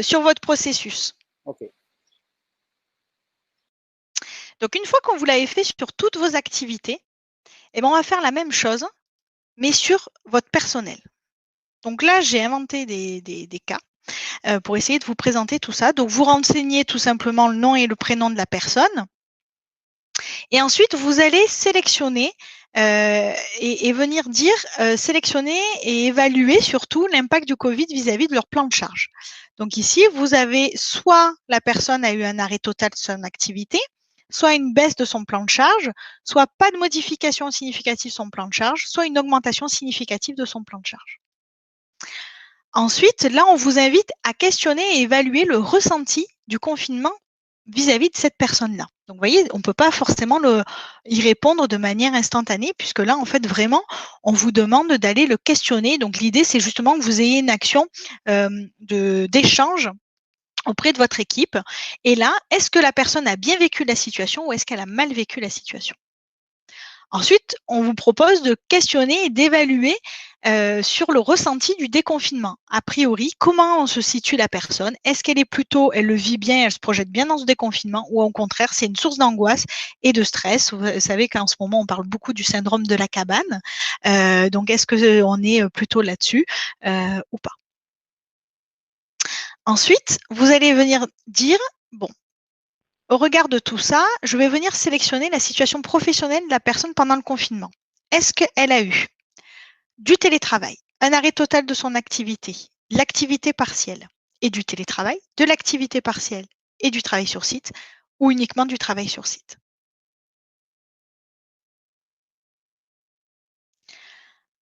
sur votre processus. Ok. Donc, une fois qu'on vous l'avez fait sur toutes vos activités, eh ben, on va faire la même chose, mais sur votre personnel. Donc là, j'ai inventé des cas pour essayer de vous présenter tout ça. Donc, vous renseignez tout simplement le nom et le prénom de la personne. Et ensuite, vous allez sélectionner et venir dire, sélectionner et évaluer surtout l'impact du Covid vis-à-vis de leur plan de charge. Donc ici, vous avez soit la personne a eu un arrêt total de son activité, soit une baisse de son plan de charge, soit pas de modification significative de son plan de charge, soit une augmentation significative de son plan de charge. Ensuite, là, on vous invite à questionner et évaluer le ressenti du confinement vis-à-vis de cette personne-là. Donc, vous voyez, on ne peut pas forcément y répondre de manière instantanée, puisque là, en fait, vraiment, on vous demande d'aller le questionner. Donc, l'idée, c'est justement que vous ayez une action d'échange auprès de votre équipe. Et là, est-ce que la personne a bien vécu la situation ou est-ce qu'elle a mal vécu la situation? Ensuite, on vous propose de questionner et d'évaluer sur le ressenti du déconfinement. A priori, comment se situe la personne? Est-ce qu'elle est plutôt, elle le vit bien, elle se projette bien dans ce déconfinement, ou au contraire, c'est une source d'angoisse et de stress? Vous savez qu'en ce moment, on parle beaucoup du syndrome de la cabane. Donc, est-ce qu'on est plutôt là-dessus ou pas? Ensuite, vous allez venir dire, bon, au regard de tout ça, je vais venir sélectionner la situation professionnelle de la personne pendant le confinement. Est-ce qu'elle a eu du télétravail, un arrêt total de son activité, l'activité partielle et du télétravail, de l'activité partielle et du travail sur site, ou uniquement du travail sur site?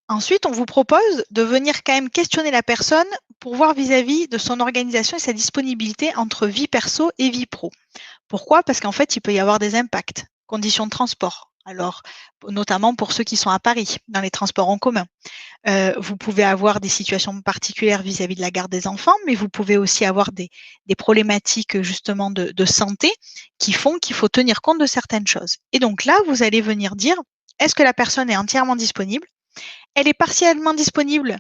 Ensuite, on vous propose de venir quand même questionner la personne pour voir vis-à-vis de son organisation et sa disponibilité entre vie perso et vie pro. Pourquoi? Parce qu'en fait, il peut y avoir des impacts. Conditions de transport. Alors, notamment pour ceux qui sont à Paris, dans les transports en commun. Vous pouvez avoir des situations particulières vis-à-vis de la garde des enfants, mais vous pouvez aussi avoir des problématiques justement de santé qui font qu'il faut tenir compte de certaines choses. Et donc là, vous allez venir dire, est-ce que la personne est entièrement disponible? Elle est partiellement disponible.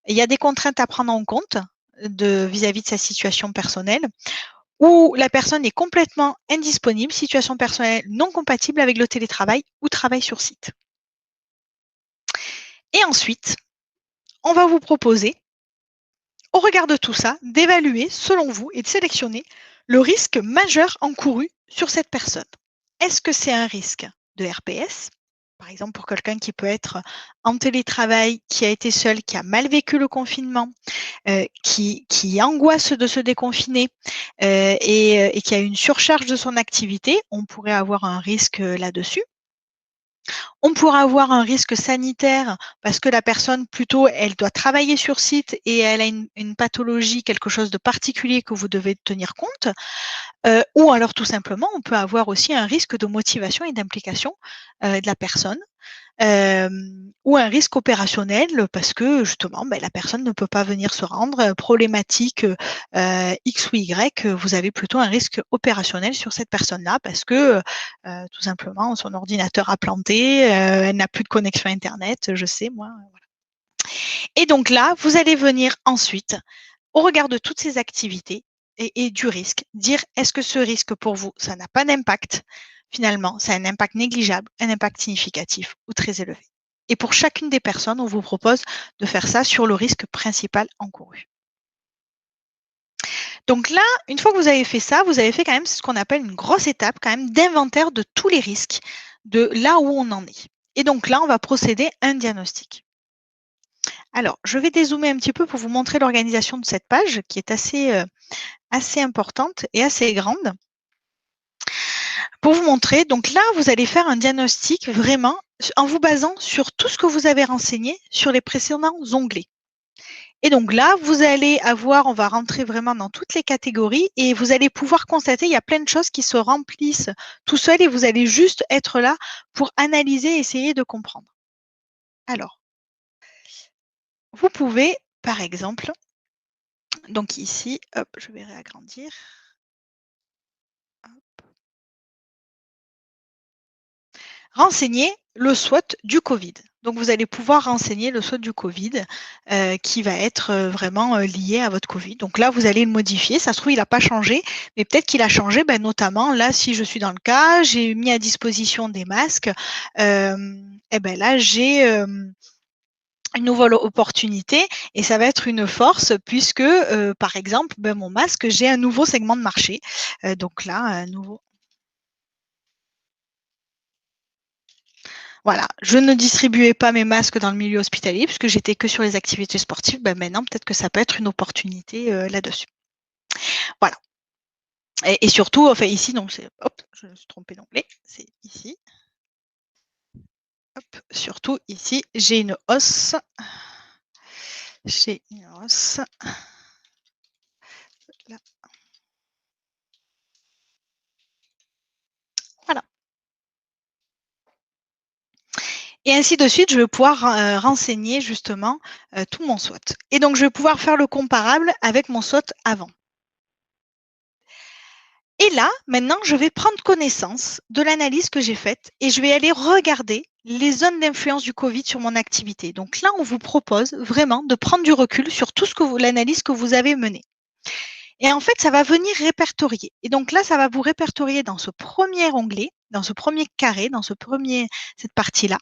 Il y a des contraintes à prendre en compte vis-à-vis de sa situation personnelle, ou la personne est complètement indisponible, situation personnelle non compatible avec le télétravail ou travail sur site. Et ensuite, on va vous proposer, au regard de tout ça, d'évaluer, selon vous, et de sélectionner le risque majeur encouru sur cette personne. Est-ce que c'est un risque de RPS. Par exemple, pour quelqu'un qui peut être en télétravail, qui a été seul, qui a mal vécu le confinement, qui angoisse de se déconfiner et qui a une surcharge de son activité, on pourrait avoir un risque là-dessus. On pourra avoir un risque sanitaire parce que la personne, plutôt, elle doit travailler sur site et elle a une pathologie, quelque chose de particulier que vous devez tenir compte. Ou alors, tout simplement, on peut avoir aussi un risque de motivation et d'implication de la personne. Ou un risque opérationnel parce que justement la personne ne peut pas venir se rendre, problématique X ou Y, vous avez plutôt un risque opérationnel sur cette personne-là parce que tout simplement son ordinateur a planté, elle n'a plus de connexion internet, je sais moi. Voilà. Et donc là, vous allez venir ensuite, au regard de toutes ces activités et du risque, dire est-ce que ce risque pour vous, ça n'a pas d'impact? Finalement, ça a un impact négligeable, un impact significatif ou très élevé. Et pour chacune des personnes, on vous propose de faire ça sur le risque principal encouru. Donc là, une fois que vous avez fait ça, vous avez fait quand même ce qu'on appelle une grosse étape quand même d'inventaire de tous les risques, de là où on en est. Et donc là, on va procéder à un diagnostic. Alors, je vais dézoomer un petit peu pour vous montrer l'organisation de cette page qui est assez importante et assez grande. Pour vous montrer, donc là, vous allez faire un diagnostic vraiment en vous basant sur tout ce que vous avez renseigné sur les précédents onglets. Et donc là, vous allez avoir, on va rentrer vraiment dans toutes les catégories et vous allez pouvoir constater, il y a plein de choses qui se remplissent tout seul et vous allez juste être là pour analyser et essayer de comprendre. Alors, vous pouvez, par exemple, donc ici, hop, je vais réagrandir. Renseigner le SWOT du Covid. Donc, vous allez pouvoir renseigner le SWOT du Covid qui va être vraiment lié à votre Covid. Donc là, vous allez le modifier. Ça se trouve, il n'a pas changé, mais peut-être qu'il a changé. Notamment, là, si je suis dans le cas, j'ai mis à disposition des masques. Et ben là, j'ai une nouvelle opportunité et ça va être une force puisque, par exemple, mon masque, j'ai un nouveau segment de marché. Donc là, un nouveau. Voilà, je ne distribuais pas mes masques dans le milieu hospitalier puisque j'étais que sur les activités sportives. Maintenant, peut-être que ça peut être une opportunité là-dessus. Voilà. Et surtout, enfin ici, donc hop, je me suis trompée d'onglet, c'est ici. Hop, surtout ici, j'ai une hausse. J'ai une hausse. Là. Voilà. Et ainsi de suite, je vais pouvoir renseigner justement tout mon SWOT. Et donc, je vais pouvoir faire le comparable avec mon SWOT avant. Et là, maintenant, je vais prendre connaissance de l'analyse que j'ai faite et je vais aller regarder les zones d'influence du Covid sur mon activité. Donc là, on vous propose vraiment de prendre du recul sur tout ce que l'analyse que vous avez menée. Et en fait, ça va venir répertorier. Et donc là, ça va vous répertorier dans ce premier onglet, dans ce premier carré, dans cette partie-là,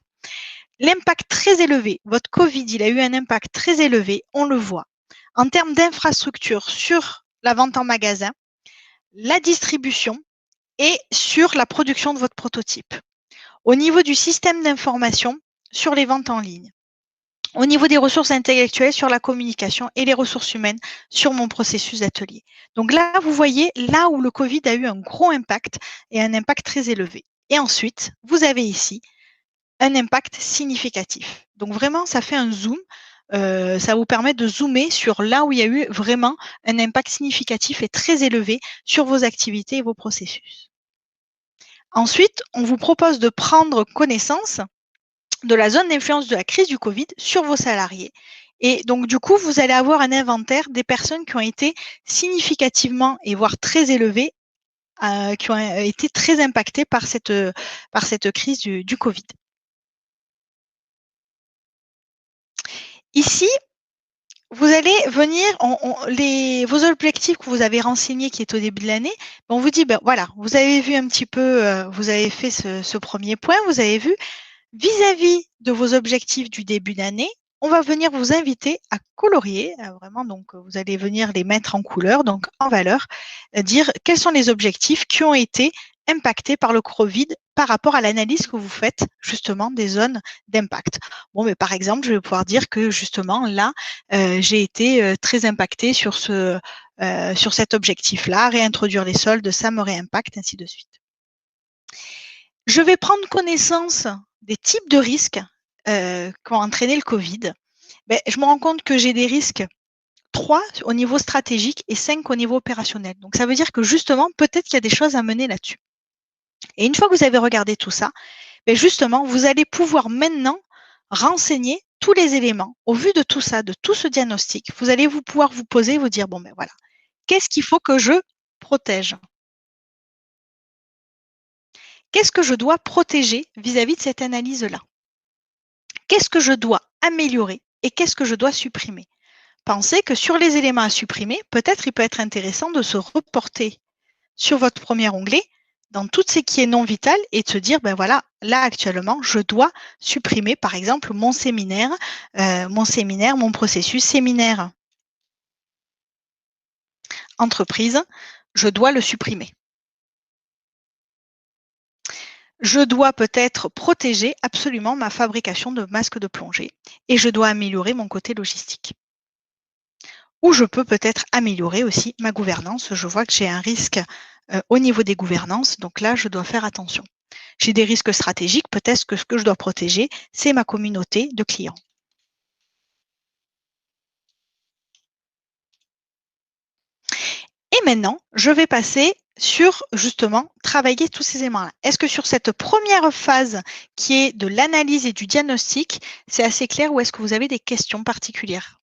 l'impact très élevé. Votre Covid, il a eu un impact très élevé, on le voit. En termes d'infrastructure sur la vente en magasin, la distribution et sur la production de votre prototype. Au niveau du système d'information, sur les ventes en ligne. Au niveau des ressources intellectuelles, sur la communication et les ressources humaines, sur mon processus d'atelier. Donc là, vous voyez, là où le Covid a eu un gros impact et un impact très élevé. Et ensuite, vous avez ici un impact significatif. Donc vraiment, ça fait un zoom. Ça vous permet de zoomer sur là où il y a eu vraiment un impact significatif et très élevé sur vos activités et vos processus. Ensuite, on vous propose de prendre connaissance de la zone d'influence de la crise du Covid sur vos salariés. Et donc, du coup, vous allez avoir un inventaire des personnes qui ont été significativement et voire très élevées, qui ont été très impactées par cette crise du Covid. Ici, vous allez venir, vos objectifs que vous avez renseignés qui est au début de l'année, on vous dit, voilà, vous avez vu un petit peu, vous avez fait ce premier point, vous avez vu, vis-à-vis de vos objectifs du début d'année, on va venir vous inviter à colorier, vraiment, donc vous allez venir les mettre en couleur, donc en valeur, dire quels sont les objectifs qui ont été impactées par le Covid par rapport à l'analyse que vous faites justement des zones d'impact. Bon, mais par exemple, je vais pouvoir dire que justement là, j'ai été très impactée sur cet objectif-là, réintroduire les soldes, ça me réimpacte, ainsi de suite. Je vais prendre connaissance des types de risques qu'ont entraîné le Covid. Je me rends compte que j'ai des risques 3 au niveau stratégique et 5 au niveau opérationnel. Donc, ça veut dire que justement, peut-être qu'il y a des choses à mener là-dessus. Et une fois que vous avez regardé tout ça, justement, vous allez pouvoir maintenant renseigner tous les éléments. Au vu de tout ça, de tout ce diagnostic, vous allez pouvoir vous poser, vous dire, bon, voilà, qu'est-ce qu'il faut que je protège? Qu'est-ce que je dois protéger vis-à-vis de cette analyse-là? Qu'est-ce que je dois améliorer et qu'est-ce que je dois supprimer? Pensez que sur les éléments à supprimer, peut-être il peut être intéressant de se reporter sur votre premier onglet dans tout ce qui est non vital et de se dire, voilà, là actuellement, je dois supprimer par exemple mon séminaire, mon processus séminaire entreprise, je dois le supprimer. Je dois peut-être protéger absolument ma fabrication de masques de plongée et je dois améliorer mon côté logistique. Ou je peux peut-être améliorer aussi ma gouvernance. Je vois que j'ai un risque au niveau des gouvernances, donc là, je dois faire attention. J'ai des risques stratégiques, peut-être que ce que je dois protéger, c'est ma communauté de clients. Et maintenant, je vais passer sur justement travailler tous ces éléments-là. Est-ce que sur cette première phase qui est de l'analyse et du diagnostic, c'est assez clair ou est-ce que vous avez des questions particulières?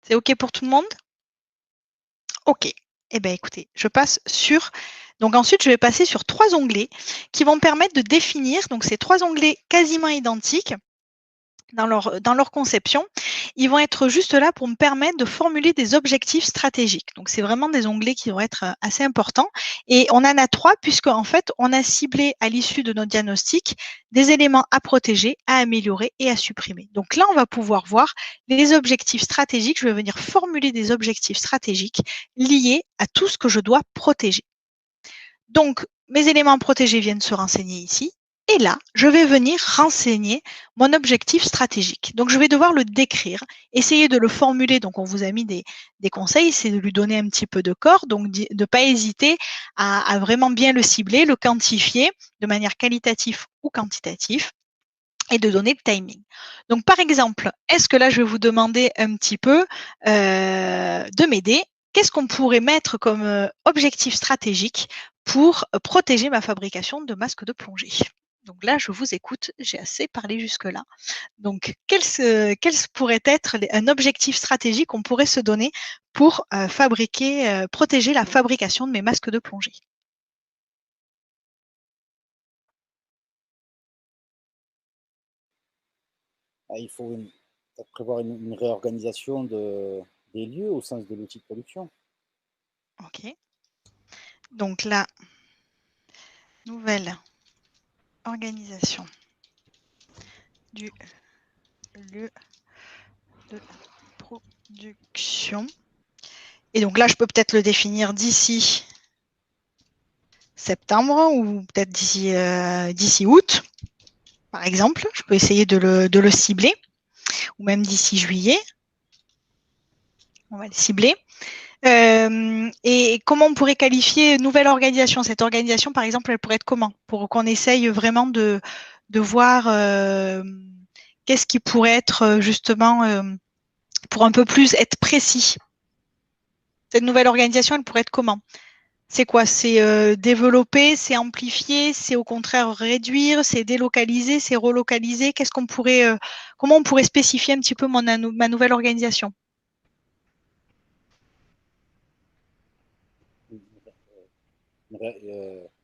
C'est OK pour tout le monde? OK. Eh bien, écoutez, je passe sur… Donc ensuite, je vais passer sur 3 onglets qui vont me permettre de définir, donc ces 3 onglets quasiment identiques dans leur conception, ils vont être juste là pour me permettre de formuler des objectifs stratégiques. Donc c'est vraiment des onglets qui vont être assez importants. Et on en a 3 puisqu'en fait, on a ciblé à l'issue de notre diagnostic des éléments à protéger, à améliorer et à supprimer. Donc là, on va pouvoir voir les objectifs stratégiques. Je vais venir formuler des objectifs stratégiques liés à tout ce que je dois protéger. Donc, mes éléments protégés viennent se renseigner ici. Et là, je vais venir renseigner mon objectif stratégique. Donc, je vais devoir le décrire, essayer de le formuler. Donc, on vous a mis des conseils, c'est de lui donner un petit peu de corps, donc de ne pas hésiter à vraiment bien le cibler, le quantifier de manière qualitative ou quantitative et de donner le timing. Donc, par exemple, est-ce que là, je vais vous demander un petit peu de m'aider? Qu'est-ce qu'on pourrait mettre comme objectif stratégique pour protéger ma fabrication de masques de plongée? Donc là, je vous écoute, j'ai assez parlé jusque-là. Donc, quel pourrait être un objectif stratégique qu'on pourrait se donner pour protéger la fabrication de mes masques de plongée? Il faut prévoir une réorganisation des lieux au sens de l'outil de production. OK. Donc là, nouvelle organisation du lieu de production. Et donc là, je peux peut-être le définir d'ici septembre ou peut-être d'ici août, par exemple. Je peux essayer de le cibler, ou même d'ici juillet. On va le cibler. Et comment on pourrait qualifier nouvelle organisation? Cette organisation, par exemple, elle pourrait être comment? Pour qu'on essaye vraiment de voir qu'est-ce qui pourrait être justement, pour un peu plus être précis. Cette nouvelle organisation, elle pourrait être comment? C'est quoi? C'est développer, c'est amplifier, c'est au contraire réduire, c'est délocaliser, c'est relocaliser. Qu'est-ce qu'on pourrait, comment on pourrait spécifier un petit peu ma nouvelle organisation?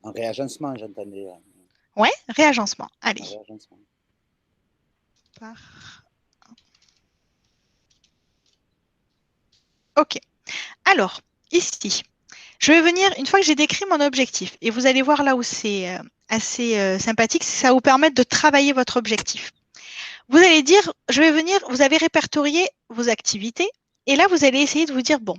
Un réagencement, j'entendais. Ouais, réagencement. Allez. Un réagencement. OK. Alors, ici, je vais venir, une fois que j'ai décrit mon objectif, et vous allez voir là où c'est assez sympathique, ça va vous permettre de travailler votre objectif. Vous allez dire, je vais venir, vous avez répertorié vos activités, et là, vous allez essayer de vous dire, bon,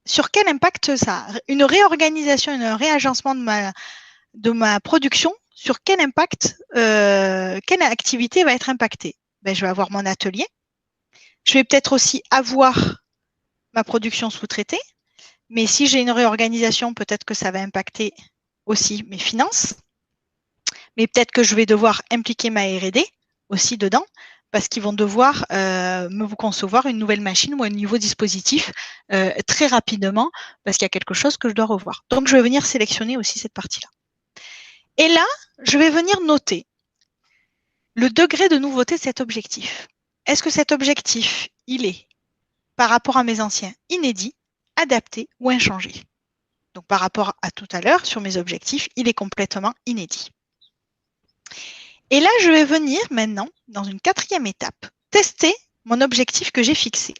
sur quel impact ça a? Une réorganisation, un réagencement de ma production, sur quel impact, quelle activité va être impactée? Ben, je vais avoir mon atelier. Je vais peut-être aussi avoir ma production sous-traitée. Mais si j'ai une réorganisation, peut-être que ça va impacter aussi mes finances. Mais peut-être que je vais devoir impliquer ma R&D aussi dedans, parce qu'ils vont devoir me concevoir une nouvelle machine ou un nouveau dispositif très rapidement, parce qu'il y a quelque chose que je dois revoir. Donc, je vais venir sélectionner aussi cette partie-là. Et là, je vais venir noter le degré de nouveauté de cet objectif. Est-ce que cet objectif, il est, par rapport à mes anciens, inédit, adapté ou inchangé? Donc, par rapport à tout à l'heure, sur mes objectifs, il est complètement inédit. Et là, je vais venir maintenant, dans une quatrième étape, tester mon objectif que j'ai fixé.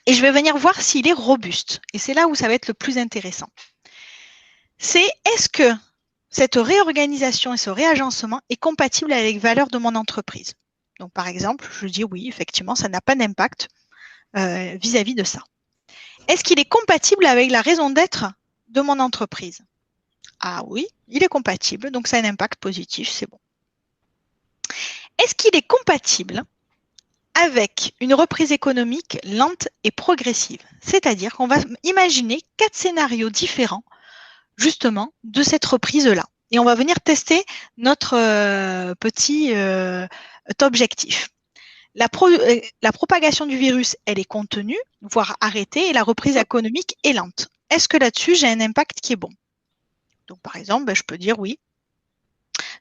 Et je vais venir voir s'il est robuste. Et c'est là où ça va être le plus intéressant. C'est est-ce que cette réorganisation et ce réagencement est compatible avec les valeurs de mon entreprise? Donc, par exemple, je dis oui, effectivement, ça n'a pas d'impact vis-à-vis de ça. Est-ce qu'il est compatible avec la raison d'être de mon entreprise? Ah oui, il est compatible, donc ça a un impact positif, c'est bon. Est-ce qu'il est compatible avec une reprise économique lente et progressive? C'est-à-dire qu'on va imaginer 4 scénarios différents, justement, de cette reprise-là. Et on va venir tester notre petit objectif. La propagation du virus, elle est contenue, voire arrêtée, et la reprise économique est lente. Est-ce que là-dessus, j'ai un impact qui est bon? Donc, par exemple, je peux dire oui,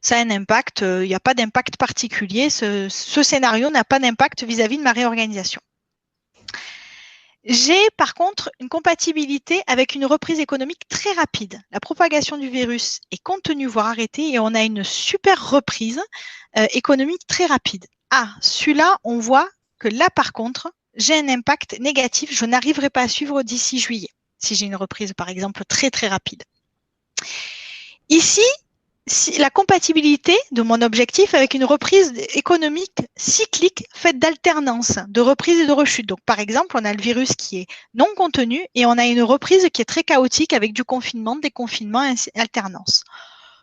ça a un impact, il n'y a pas d'impact particulier, ce scénario n'a pas d'impact vis-à-vis de ma réorganisation. J'ai par contre une compatibilité avec une reprise économique très rapide. La propagation du virus est contenue, voire arrêtée, et on a une super reprise économique très rapide. Ah, celui-là, on voit que là, par contre, j'ai un impact négatif. Je n'arriverai pas à suivre d'ici juillet, si j'ai une reprise, par exemple, très, très rapide. Ici, la compatibilité de mon objectif avec une reprise économique cyclique faite d'alternance, de reprise et de rechute. Donc, par exemple, on a le virus qui est non contenu et on a une reprise qui est très chaotique avec du confinement, déconfinement et alternance.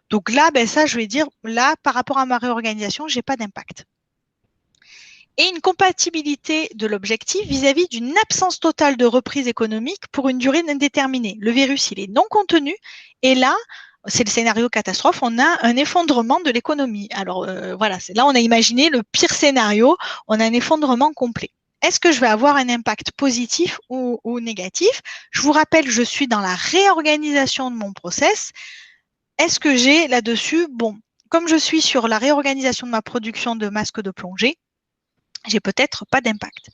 Donc là, ben ça, je vais dire, là, par rapport à ma réorganisation, je n'ai pas d'impact. Et une compatibilité de l'objectif vis-à-vis d'une absence totale de reprise économique pour une durée indéterminée. Le virus, il est non contenu et là, c'est le scénario catastrophe, on a un effondrement de l'économie. Alors voilà, là on a imaginé le pire scénario, on a un effondrement complet. Est-ce que je vais avoir un impact positif ou négatif? Je vous rappelle, je suis dans la réorganisation de mon process. Est-ce que j'ai là-dessus, bon, comme je suis sur la réorganisation de ma production de masques de plongée, j'ai peut-être pas d'impact.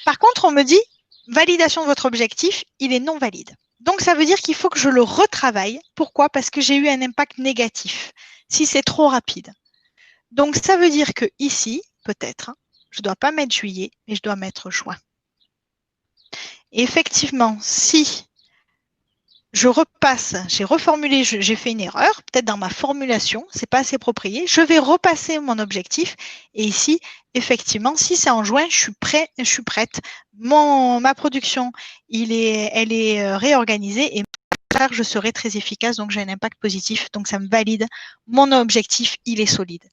Par contre, on me dit, validation de votre objectif, il est non valide. Donc, ça veut dire qu'il faut que je le retravaille. Pourquoi? Parce que j'ai eu un impact négatif, si c'est trop rapide. Donc, ça veut dire que ici, peut-être, je ne dois pas mettre juillet, mais je dois mettre juin. Et effectivement, si je repasse, j'ai reformulé, j'ai fait une erreur, peut-être dans ma formulation, c'est pas assez approprié. Je vais repasser mon objectif. Et ici, effectivement, si c'est en juin, je suis prête. Ma production, elle est réorganisée et je serai très efficace, donc j'ai un impact positif, donc ça me valide. Mon objectif, il est solide.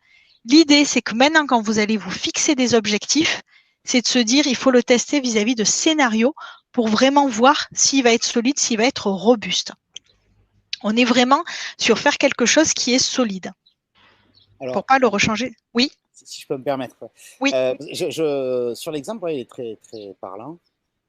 L'idée, c'est que maintenant, quand vous allez vous fixer des objectifs, c'est de se dire, il faut le tester vis-à-vis de scénarios pour vraiment voir s'il va être solide, s'il va être robuste. On est vraiment sur faire quelque chose qui est solide. Alors, pour ne pas le rechanger. Oui. Si je peux me permettre. Oui. Sur l'exemple, ouais, il est très, très parlant.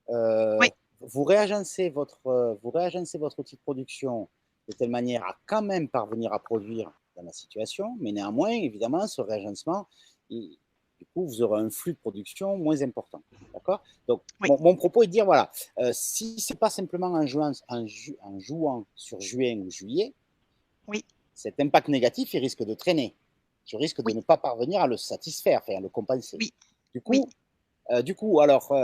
Oui. Vous réagencez votre outil de production de telle manière à quand même parvenir à produire dans la situation, mais néanmoins, évidemment, ce réagencement, du coup, vous aurez un flux de production moins important. D'accord? Donc, oui. Mon propos est de dire, voilà, si ce n'est pas simplement en jouant sur juin ou juillet, oui. Cet impact négatif, il risque de traîner. Je risque de ne pas parvenir à le satisfaire, à le compenser. Oui. Du coup, alors,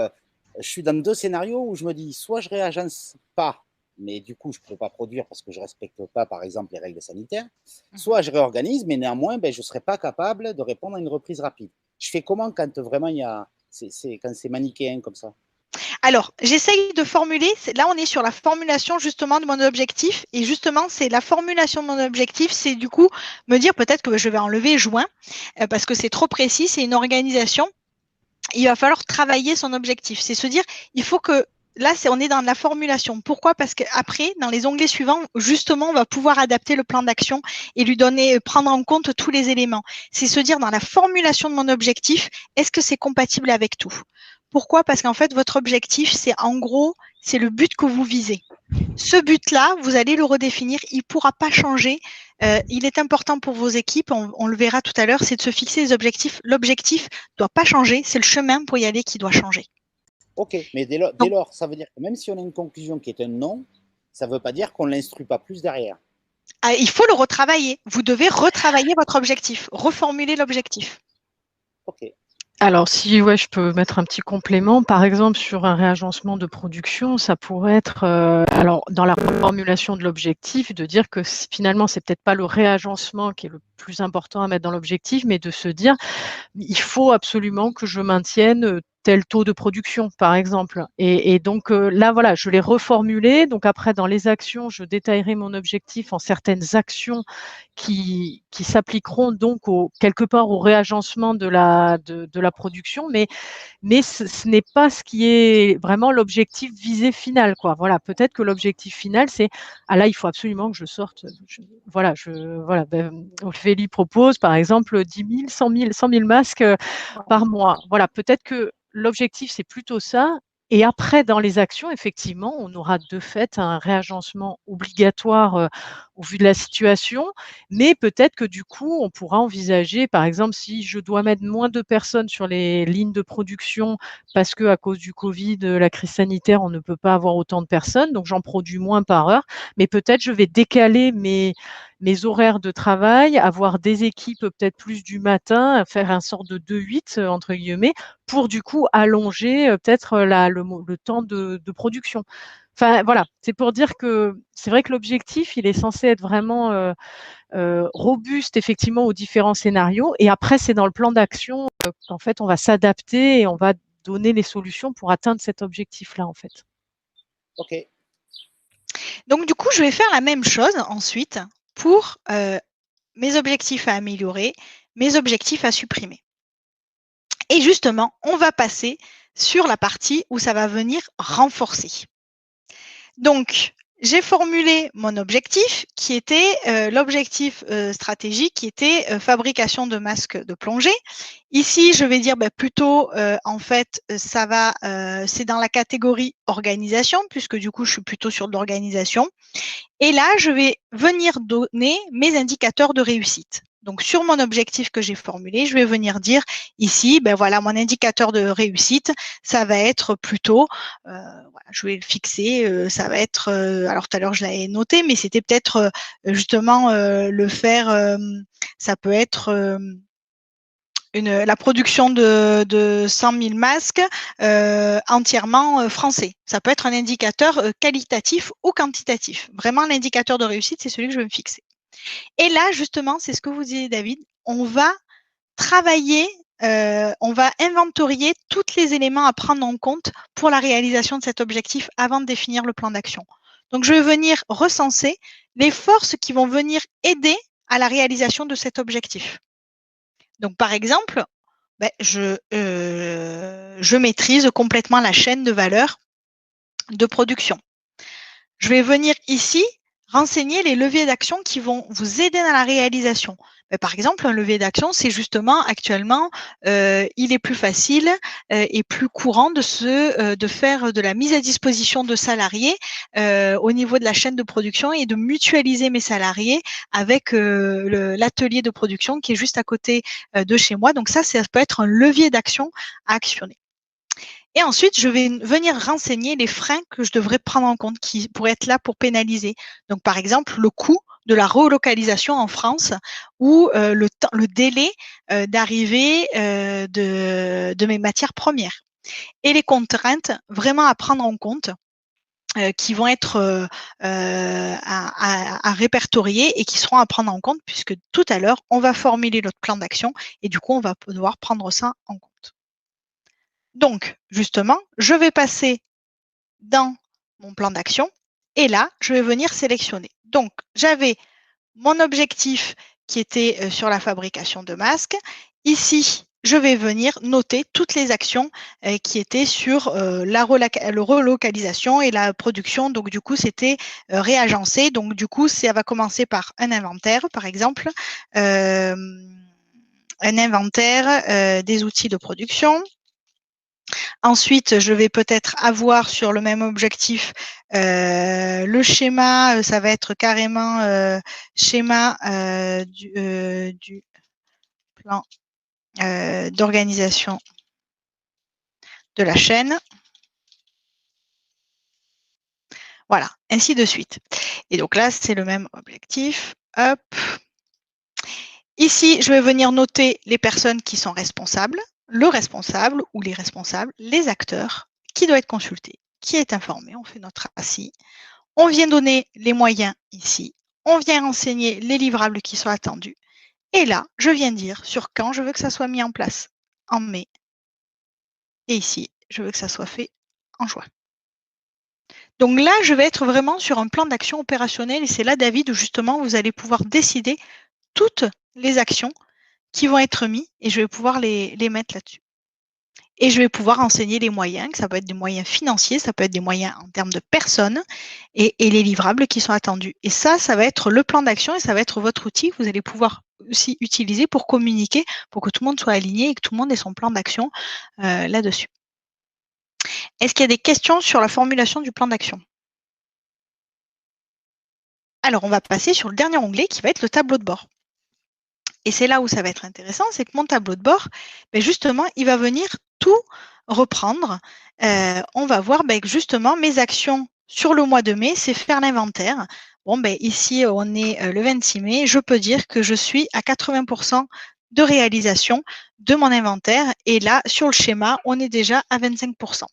je suis dans deux scénarios où je me dis, soit je réagence pas, mais du coup, je ne pourrais pas produire parce que je ne respecte pas, par exemple, les règles sanitaires, soit je réorganise, mais néanmoins, je ne serai pas capable de répondre à une reprise rapide. Je fais comment quand vraiment quand c'est manichéen comme ça? Alors, j'essaye de formuler, là on est sur la formulation justement de mon objectif, et justement c'est la formulation de mon objectif, c'est du coup me dire peut-être que je vais enlever juin, parce que c'est trop précis, c'est une organisation, il va falloir travailler son objectif, c'est se dire, il faut que, là on est dans la formulation, pourquoi? Parce qu'après, dans les onglets suivants, justement on va pouvoir adapter le plan d'action et lui donner, prendre en compte tous les éléments, c'est se dire dans la formulation de mon objectif, est-ce que c'est compatible avec tout? Pourquoi? Parce qu'en fait, votre objectif, c'est en gros, c'est le but que vous visez. Ce but-là, vous allez le redéfinir, il ne pourra pas changer. Il est important pour vos équipes, on le verra tout à l'heure, c'est de se fixer des objectifs. L'objectif ne doit pas changer, c'est le chemin pour y aller qui doit changer. Ok, mais dès lors, ça veut dire que même si on a une conclusion qui est un non, ça ne veut pas dire qu'on ne l'instruit pas plus derrière. Il faut le retravailler. Vous devez retravailler votre objectif, reformuler l'objectif. Ok. Alors, si ouais, je peux mettre un petit complément, par exemple, sur un réagencement de production, ça pourrait être, alors, dans la formulation de l'objectif, de dire que finalement, c'est peut-être pas le réagencement qui est le plus important à mettre dans l'objectif, mais de se dire, il faut absolument que je maintienne tel taux de production, par exemple. Et donc là, voilà, je l'ai reformulé. Donc après, dans les actions, je détaillerai mon objectif en certaines actions qui s'appliqueront donc quelque part au réagencement de la production, mais ce n'est pas ce qui est vraiment l'objectif visé final, quoi. Voilà, peut-être que l'objectif final, c'est là, il faut absolument que je sorte. Voilà, Ophélie propose par exemple 10 000, 100 000 masques par mois. Voilà, peut-être que l'objectif, c'est plutôt ça. Et après, dans les actions, effectivement, on aura de fait un réagencement obligatoire au vu de la situation, mais peut-être que du coup, on pourra envisager, par exemple, si je dois mettre moins de personnes sur les lignes de production parce que à cause du Covid, la crise sanitaire, on ne peut pas avoir autant de personnes, donc j'en produis moins par heure, mais peut-être je vais décaler mes horaires de travail, avoir des équipes peut-être plus du matin, faire un sort de 2-8 entre guillemets, pour du coup allonger peut-être le temps de production. Enfin voilà, c'est pour dire que c'est vrai que l'objectif, il est censé être vraiment robuste effectivement aux différents scénarios. Et après, c'est dans le plan d'action qu'en fait, on va s'adapter et on va donner les solutions pour atteindre cet objectif-là, en fait. Ok. Donc, du coup, je vais faire la même chose ensuite pour mes objectifs à améliorer, mes objectifs à supprimer. Et justement, on va passer sur la partie où ça va venir renforcer. Donc, j'ai formulé mon objectif qui était l'objectif stratégique qui était fabrication de masques de plongée. Ici, je vais dire plutôt, en fait, c'est dans la catégorie organisation, puisque du coup, je suis plutôt sur de l'organisation. Et là, je vais venir donner mes indicateurs de réussite. Donc, sur mon objectif que j'ai formulé, je vais venir dire ici, voilà, mon indicateur de réussite, ça va être plutôt, voilà, je vais le fixer, ça va être, alors tout à l'heure je l'avais noté, mais c'était peut-être justement le faire, ça peut être la production de 100 000 masques entièrement français. Ça peut être un indicateur qualitatif ou quantitatif. Vraiment, l'indicateur de réussite, c'est celui que je vais me fixer. Et là, justement, c'est ce que vous disiez, David, on va travailler, on va inventorier tous les éléments à prendre en compte pour la réalisation de cet objectif avant de définir le plan d'action. Donc, je vais venir recenser les forces qui vont venir aider à la réalisation de cet objectif. Donc, par exemple, je maîtrise complètement la chaîne de valeur de production. Je vais venir ici renseigner les leviers d'action qui vont vous aider dans la réalisation. Par exemple, un levier d'action, c'est justement actuellement, il est plus facile et plus courant de faire de la mise à disposition de salariés au niveau de la chaîne de production et de mutualiser mes salariés avec l'atelier de production qui est juste à côté de chez moi. Donc ça peut être un levier d'action à actionner. Et ensuite, je vais venir renseigner les freins que je devrais prendre en compte qui pourraient être là pour pénaliser. Donc, par exemple, le coût de la relocalisation en France ou le délai d'arrivée de mes matières premières. Et les contraintes vraiment à prendre en compte qui vont être à répertorier et qui seront à prendre en compte puisque tout à l'heure, on va formuler notre plan d'action et du coup, on va devoir prendre ça en compte. Donc, justement, je vais passer dans mon plan d'action. Et là, je vais venir sélectionner. Donc, j'avais mon objectif qui était sur la fabrication de masques. Ici, je vais venir noter toutes les actions qui étaient sur la relocalisation et la production. Donc, du coup, c'était réagencé. Donc, du coup, ça va commencer par un inventaire, par exemple, un inventaire des outils de production. Ensuite, je vais peut-être avoir sur le même objectif le schéma, ça va être carrément schéma du plan d'organisation de la chaîne. Voilà, ainsi de suite. Et donc là, c'est le même objectif. Hop. Ici, je vais venir noter les personnes qui sont responsables, le responsable ou les responsables, les acteurs, qui doit être consulté, qui est informé. On fait notre assis. On vient donner les moyens ici. On vient renseigner les livrables qui sont attendus. Et là, je viens dire sur quand je veux que ça soit mis en place. En mai. Et ici, je veux que ça soit fait en juin. Donc là, je vais être vraiment sur un plan d'action opérationnel et c'est là, David, où justement, vous allez pouvoir décider toutes les actions qui vont être mises et je vais pouvoir les mettre là-dessus. Et je vais pouvoir enseigner les moyens, que ça peut être des moyens financiers, ça peut être des moyens en termes de personnes et les livrables qui sont attendus. Et ça va être le plan d'action et ça va être votre outil que vous allez pouvoir aussi utiliser pour communiquer, pour que tout le monde soit aligné et que tout le monde ait son plan d'action là-dessus. Est-ce qu'il y a des questions sur la formulation du plan d'action? Alors, on va passer sur le dernier onglet qui va être le tableau de bord. Et c'est là où ça va être intéressant, c'est que mon tableau de bord, ben justement, il va venir tout reprendre. On va voir ben, justement mes actions sur le mois de mai, c'est faire l'inventaire. Bon, ben, ici, on est le 26 mai. Je peux dire que je suis à 80% de réalisation de mon inventaire. Et là, sur le schéma, on est déjà à 25%.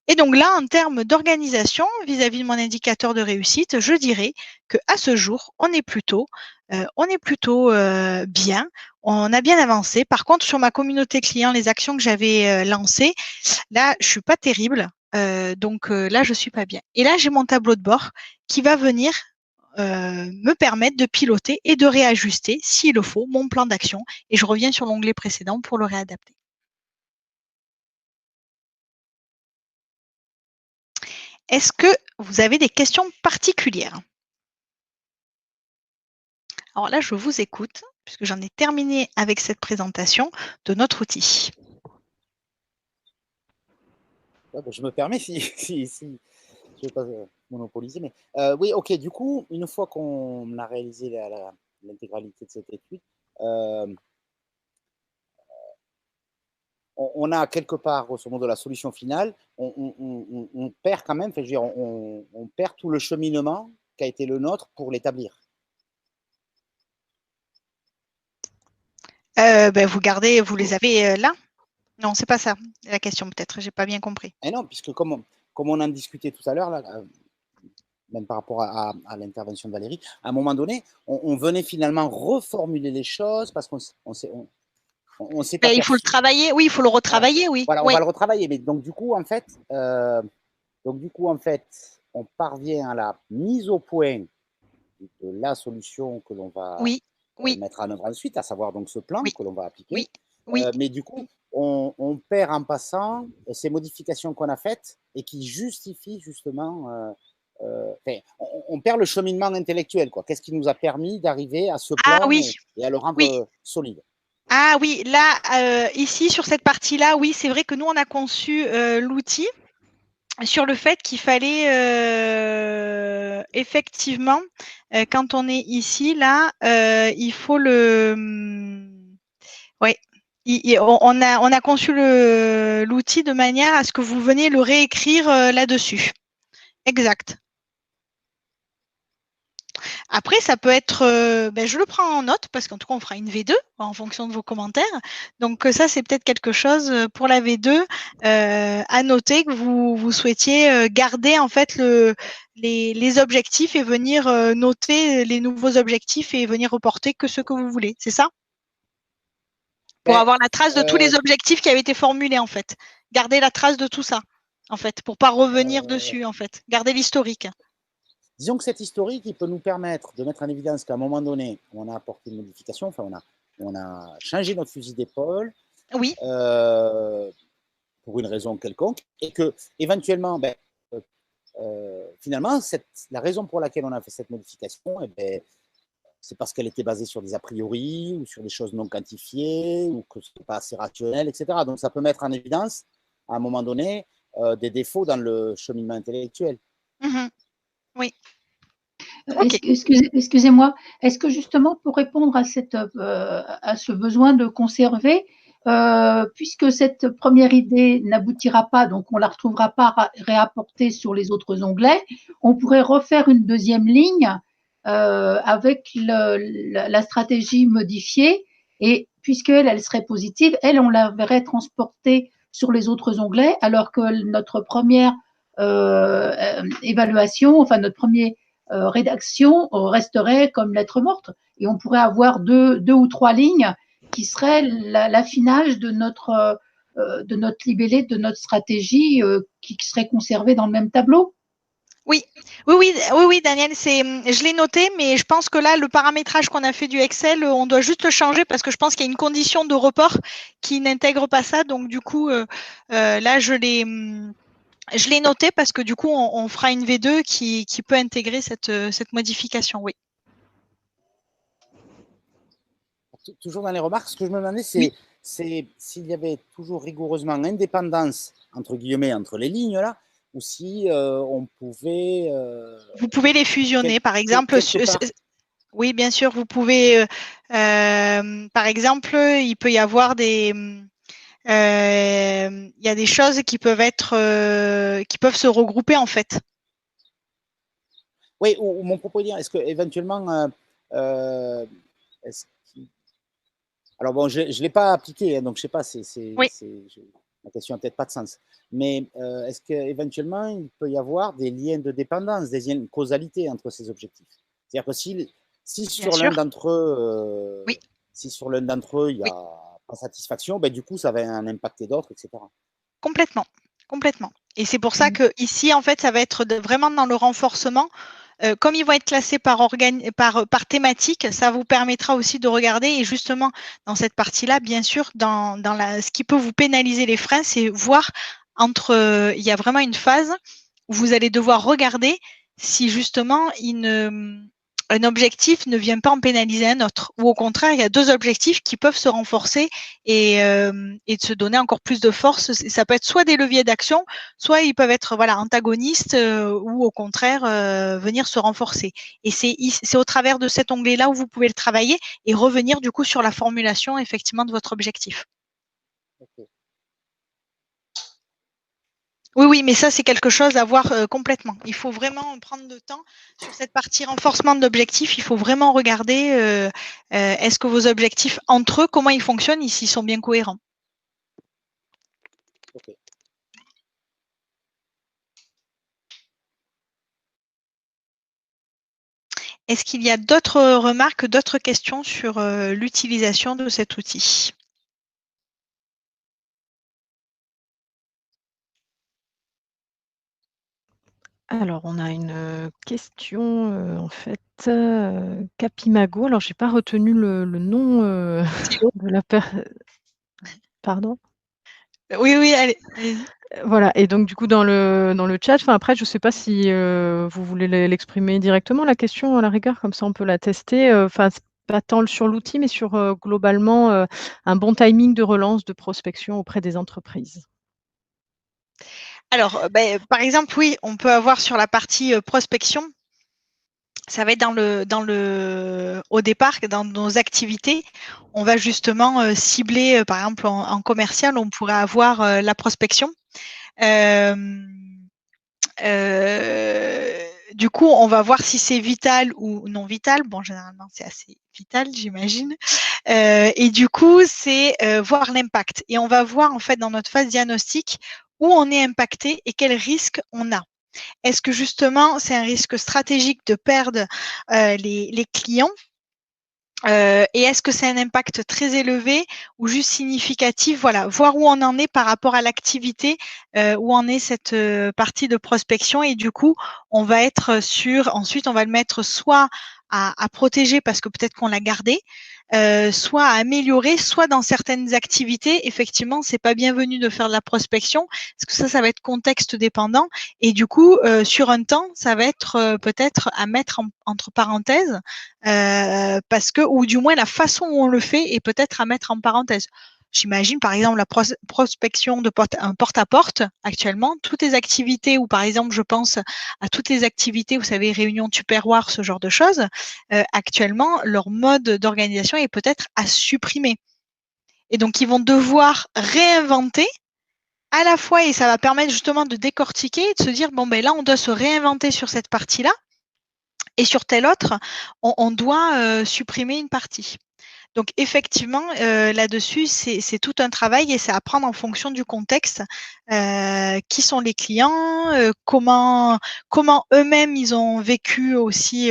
Et donc là, en termes d'organisation, vis-à-vis de mon indicateur de réussite, je dirais qu'à ce jour, on est plutôt bien, on a bien avancé. Par contre, sur ma communauté client, les actions que j'avais lancées, là, je suis pas terrible. Donc là, je suis pas bien. Et là, j'ai mon tableau de bord qui va venir me permettre de piloter et de réajuster, s'il le faut, mon plan d'action. Et je reviens sur l'onglet précédent pour le réadapter. Est-ce que vous avez des questions particulières? Alors là, je vous écoute, puisque j'en ai terminé avec cette présentation de notre outil. Ouais, ben, je me permets si je ne vais pas monopoliser, mais oui, ok, du coup, une fois qu'on a réalisé l'intégralité de cette étude, on a quelque part, grosso modo, la solution finale, on perd quand même, je veux dire, on perd tout le cheminement qui a été le nôtre pour l'établir. Ben, vous les avez là? Non, c'est pas ça la question peut-être, j'ai pas bien compris. Et non, puisque comme on en discutait tout à l'heure, même par rapport à l'intervention de Valérie, à un moment donné, on venait finalement reformuler les choses parce qu'on s'est pas. Ben, il faut le travailler, oui, il faut le retravailler, oui. Voilà, oui. On va le retravailler, mais donc du coup, en fait, on parvient à la mise au point de la solution que l'on va mettre en œuvre ensuite, à savoir donc ce plan que l'on va appliquer. Mais du coup, on perd en passant ces modifications qu'on a faites et qui justifient justement. On perd le cheminement intellectuel. Qu'est-ce qui nous a permis d'arriver à ce plan et à le rendre solide? Ah oui, là, ici, sur cette partie-là, oui, c'est vrai que nous, on a conçu l'outil sur le fait qu'il fallait effectivement, quand on est ici, là, il faut le… Oui, on a conçu l'outil de manière à ce que vous veniez le réécrire là-dessus. Exact. Après, ça peut être, je le prends en note parce qu'en tout cas, on fera une V2 en fonction de vos commentaires. Donc ça, c'est peut-être quelque chose pour la V2 à noter que vous souhaitiez garder en fait les objectifs et venir noter les nouveaux objectifs et venir reporter que ce que vous voulez. C'est ça? Pour avoir la trace de tous les objectifs qui avaient été formulés en fait. Garder la trace de tout ça. en fait, pour pas revenir dessus, en fait. Garder l'historique. Disons que cet historique, il peut nous permettre de mettre en évidence qu'à un moment donné, on a apporté une modification, enfin, on a changé notre fusil d'épaule. Oui. Pour une raison quelconque, et que éventuellement, finalement, la raison pour laquelle on a fait cette modification, c'est parce qu'elle était basée sur des a priori ou sur des choses non quantifiées ou que ce n'est pas assez rationnel, etc. Donc, ça peut mettre en évidence, à un moment donné, des défauts dans le cheminement intellectuel. Oui. Okay. Excusez-moi, est-ce que justement, pour répondre à ce besoin de conserver, puisque cette première idée n'aboutira pas, donc on la retrouvera pas réapportée sur les autres onglets, on pourrait refaire une deuxième ligne avec la stratégie modifiée, et puisqu'elle serait positive, on la verrait transportée sur les autres onglets, alors que notre première évaluation, enfin notre premier rédaction resterait comme lettre morte, et on pourrait avoir deux ou trois lignes qui seraient l'affinage de notre libellé, de notre stratégie qui serait conservée dans le même tableau. Oui, Daniel, je l'ai noté, mais je pense que là, le paramétrage qu'on a fait du Excel, on doit juste le changer parce que je pense qu'il y a une condition de report qui n'intègre pas ça. Donc, du coup, là, je l'ai noté parce que du coup, on fera une V2 qui peut intégrer cette modification, oui. Toujours dans les remarques, ce que je me demandais, c'est s'il y avait toujours rigoureusement indépendance, entre guillemets, entre les lignes, là, ou si on pouvait… Vous pouvez les fusionner, par exemple. Oui, bien sûr, vous pouvez… par exemple, il peut y avoir des… il y a des choses qui peuvent se regrouper, en fait. Oui, ou mon propos est dire, est-ce qu'éventuellement… alors bon, je ne l'ai pas appliqué, hein, donc je ne sais pas, ma question n'a peut-être pas de sens. Mais est-ce qu'éventuellement, il peut y avoir des liens de dépendance, des liens de causalité entre ces objectifs? C'est-à-dire que si sur l'un d'entre eux, il n'y a pas satisfaction, du coup, ça va en impacter d'autres, etc. Complètement. Et c'est pour ça que ici, en fait, ça va être vraiment dans le renforcement. Comme ils vont être classés par thématique, ça vous permettra aussi de regarder. Et justement, dans cette partie-là, bien sûr, ce qui peut vous pénaliser les freins, c'est voir il y a vraiment une phase où vous allez devoir regarder si justement un objectif ne vient pas en pénaliser un autre. Ou au contraire, il y a deux objectifs qui peuvent se renforcer et de se donner encore plus de force. Ça peut être soit des leviers d'action, soit ils peuvent être antagonistes ou au contraire venir se renforcer. Et c'est au travers de cet onglet-là où vous pouvez le travailler et revenir du coup sur la formulation effectivement de votre objectif. Okay. Oui, mais ça, c'est quelque chose à voir complètement. Il faut vraiment prendre le temps sur cette partie renforcement d'objectifs. Il faut vraiment regarder est-ce que vos objectifs entre eux, comment ils fonctionnent, s'ils sont bien cohérents. Okay. Est-ce qu'il y a d'autres remarques, d'autres questions sur l'utilisation de cet outil ? Alors, on a une question, en fait, Capimago. Alors, je n'ai pas retenu le nom de la personne. Pardon ? Oui, allez. Voilà, et donc du coup dans le chat, après je ne sais pas si vous voulez l'exprimer directement la question à la rigueur, comme ça on peut la tester. C'est pas tant sur l'outil, mais sur globalement un bon timing de relance de prospection auprès des entreprises. Alors, par exemple, oui, on peut avoir sur la partie prospection, ça va être au départ, dans nos activités, on va justement cibler, par exemple en commercial, on pourrait avoir la prospection. Du coup, on va voir si c'est vital ou non vital. Bon, généralement, c'est assez vital, j'imagine. Et du coup, c'est voir l'impact. Et on va voir, en fait, dans notre phase diagnostic, où on est impacté et quels risques on a. Est-ce que justement, c'est un risque stratégique de perdre les clients et est-ce que c'est un impact très élevé ou juste significatif? Voilà, voir où on en est par rapport à l'activité, où en est cette partie de prospection. Et du coup, on va être sur, ensuite, on va le mettre soit à protéger parce que peut-être qu'on l'a gardé, soit à améliorer, soit dans certaines activités, effectivement, c'est pas bienvenu de faire de la prospection, parce que ça va être contexte dépendant. Et du coup, sur un temps, ça va être peut-être à mettre entre parenthèses, parce que, ou du moins la façon où on le fait est peut-être à mettre en parenthèse. J'imagine par exemple la prospection de porte-à-porte actuellement, toutes les activités, ou par exemple je pense à toutes les activités, vous savez, réunions Tupperware, ce genre de choses, actuellement leur mode d'organisation est peut-être à supprimer. Et donc ils vont devoir réinventer à la fois, et ça va permettre justement de décortiquer et de se dire, bon ben là on doit se réinventer sur cette partie-là, et sur telle autre, on doit supprimer une partie. Donc effectivement, là-dessus, c'est tout un travail et c'est à prendre en fonction du contexte. Qui sont les clients, comment eux-mêmes ils ont vécu aussi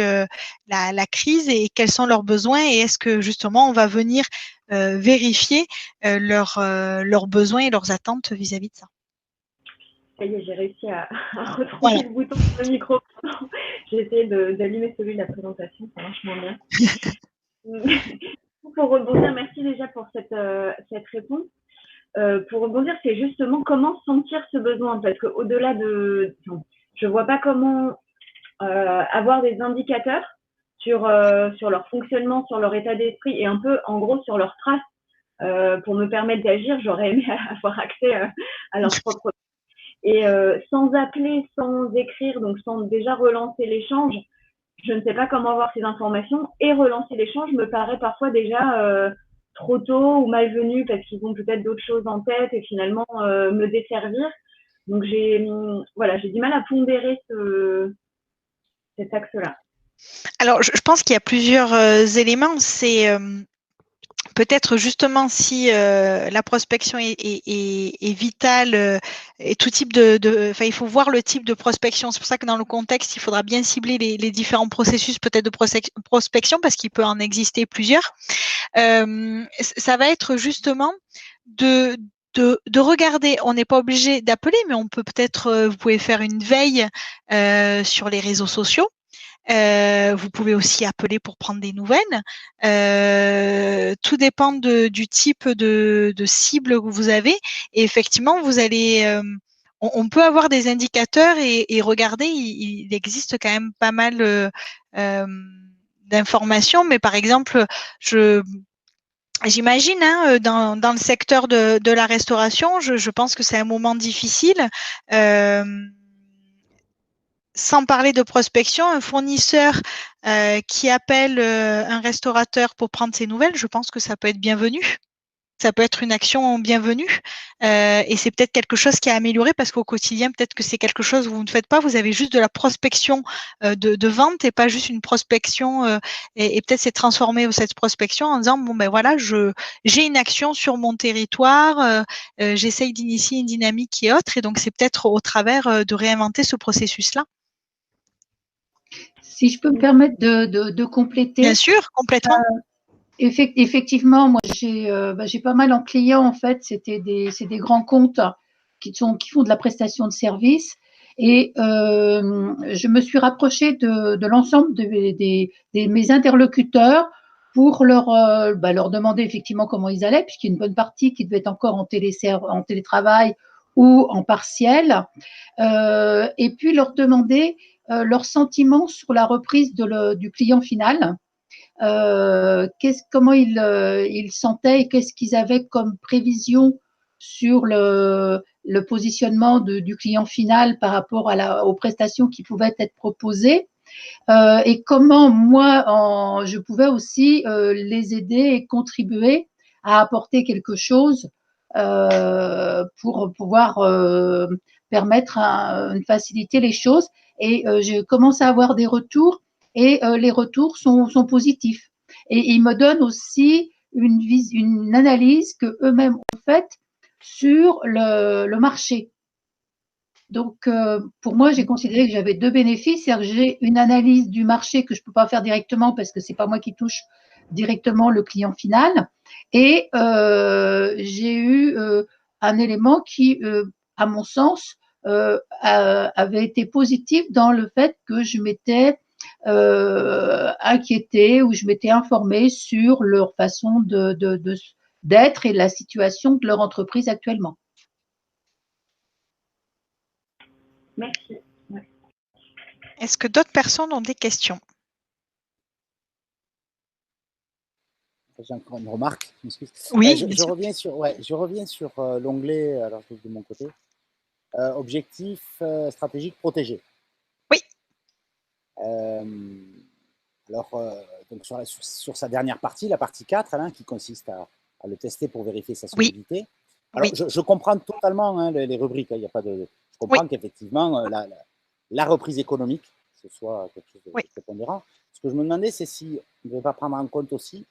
la crise et quels sont leurs besoins, et est-ce que justement on va venir vérifier leurs besoins et leurs attentes vis-à-vis de ça. Ça y est, j'ai réussi à retrouver Voilà. le bouton sur le micro. J'ai essayé d'allumer celui de la présentation, ça marche moins bien. Pour rebondir, merci déjà pour cette réponse. Pour rebondir, c'est justement comment sentir ce besoin, parce qu'au-delà de... Je ne vois pas comment avoir des indicateurs sur leur fonctionnement, sur leur état d'esprit et un peu, en gros, sur leurs traces pour me permettre d'agir. J'aurais aimé avoir accès à leur propre... Et sans appeler, sans écrire, donc sans déjà relancer l'échange, je ne sais pas comment avoir ces informations, et relancer l'échange me paraît parfois déjà trop tôt ou malvenu parce qu'ils ont peut-être d'autres choses en tête et finalement me desservir. Donc j'ai du mal à pondérer cet axe-là. Alors je pense qu'il y a plusieurs éléments. C'est peut-être justement si la prospection est vitale, et tout type il faut voir le type de prospection. C'est pour ça que dans le contexte, il faudra bien cibler les différents processus peut-être de prospection, parce qu'il peut en exister plusieurs. Ça va être justement de regarder. On n'est pas obligé d'appeler, mais on peut peut-être, vous pouvez faire une veille sur les réseaux sociaux. Vous pouvez aussi appeler pour prendre des nouvelles. Tout dépend du type de cible que vous avez. Et effectivement, vous allez, on peut avoir des indicateurs et regarder. Il existe quand même pas mal d'informations. Mais par exemple, j'imagine dans le secteur de la restauration, je pense que c'est un moment difficile. Sans parler de prospection, un fournisseur qui appelle un restaurateur pour prendre ses nouvelles, je pense que ça peut être bienvenu. Ça peut être une action bienvenue et c'est peut-être quelque chose qui a amélioré, parce qu'au quotidien, peut-être que c'est quelque chose que vous ne faites pas. Vous avez juste de la prospection de vente et pas juste une prospection et peut-être c'est transformé cette prospection en disant bon ben voilà, j'ai une action sur mon territoire, j'essaye d'initier une dynamique et autre, et donc c'est peut-être au travers de réinventer ce processus-là. Si je peux me permettre de compléter. Bien sûr, complètement. Effectivement, moi j'ai pas mal en clients en fait. C'est des grands comptes qui font de la prestation de services, et je me suis rapprochée de l'ensemble de mes interlocuteurs pour leur demander effectivement comment ils allaient, puisqu'il y a une bonne partie qui devait être encore en télétravail ou en partiel, et puis leur demander leurs sentiments sur la reprise du client final. Comment ils sentaient et qu'est-ce qu'ils avaient comme prévision sur le positionnement du client final par rapport aux prestations qui pouvaient être proposées, et comment moi je pouvais aussi les aider et contribuer à apporter quelque chose pour pouvoir permettre de faciliter les choses. Et je commence à avoir des retours, et les retours sont positifs. Et ils me donnent aussi une analyse qu'eux-mêmes ont faite sur le marché. Donc, pour moi, j'ai considéré que j'avais deux bénéfices. C'est-à-dire que j'ai une analyse du marché que je ne peux pas faire directement parce que ce n'est pas moi qui touche directement le client final. Et j'ai eu un élément qui, à mon sens, avait été positif dans le fait que je m'étais inquiétée ou je m'étais informée sur leur façon d'être et la situation de leur entreprise actuellement. Merci. Ouais. Est-ce que d'autres personnes ont des questions? J'ai encore une remarque, je m'excuse. Oui, je reviens sur l'onglet, alors je de mon côté, objectif stratégique protégé. Oui. Alors, donc sur sa dernière partie, la partie 4, hein, qui consiste à le tester pour vérifier sa solidité. Alors, je comprends totalement hein, les rubriques, il n'y a pas de... Je comprends qu'effectivement, la reprise économique, ce soit quelque chose de prépondérant. Ce que je me demandais, c'est si on ne devait pas prendre en compte aussi,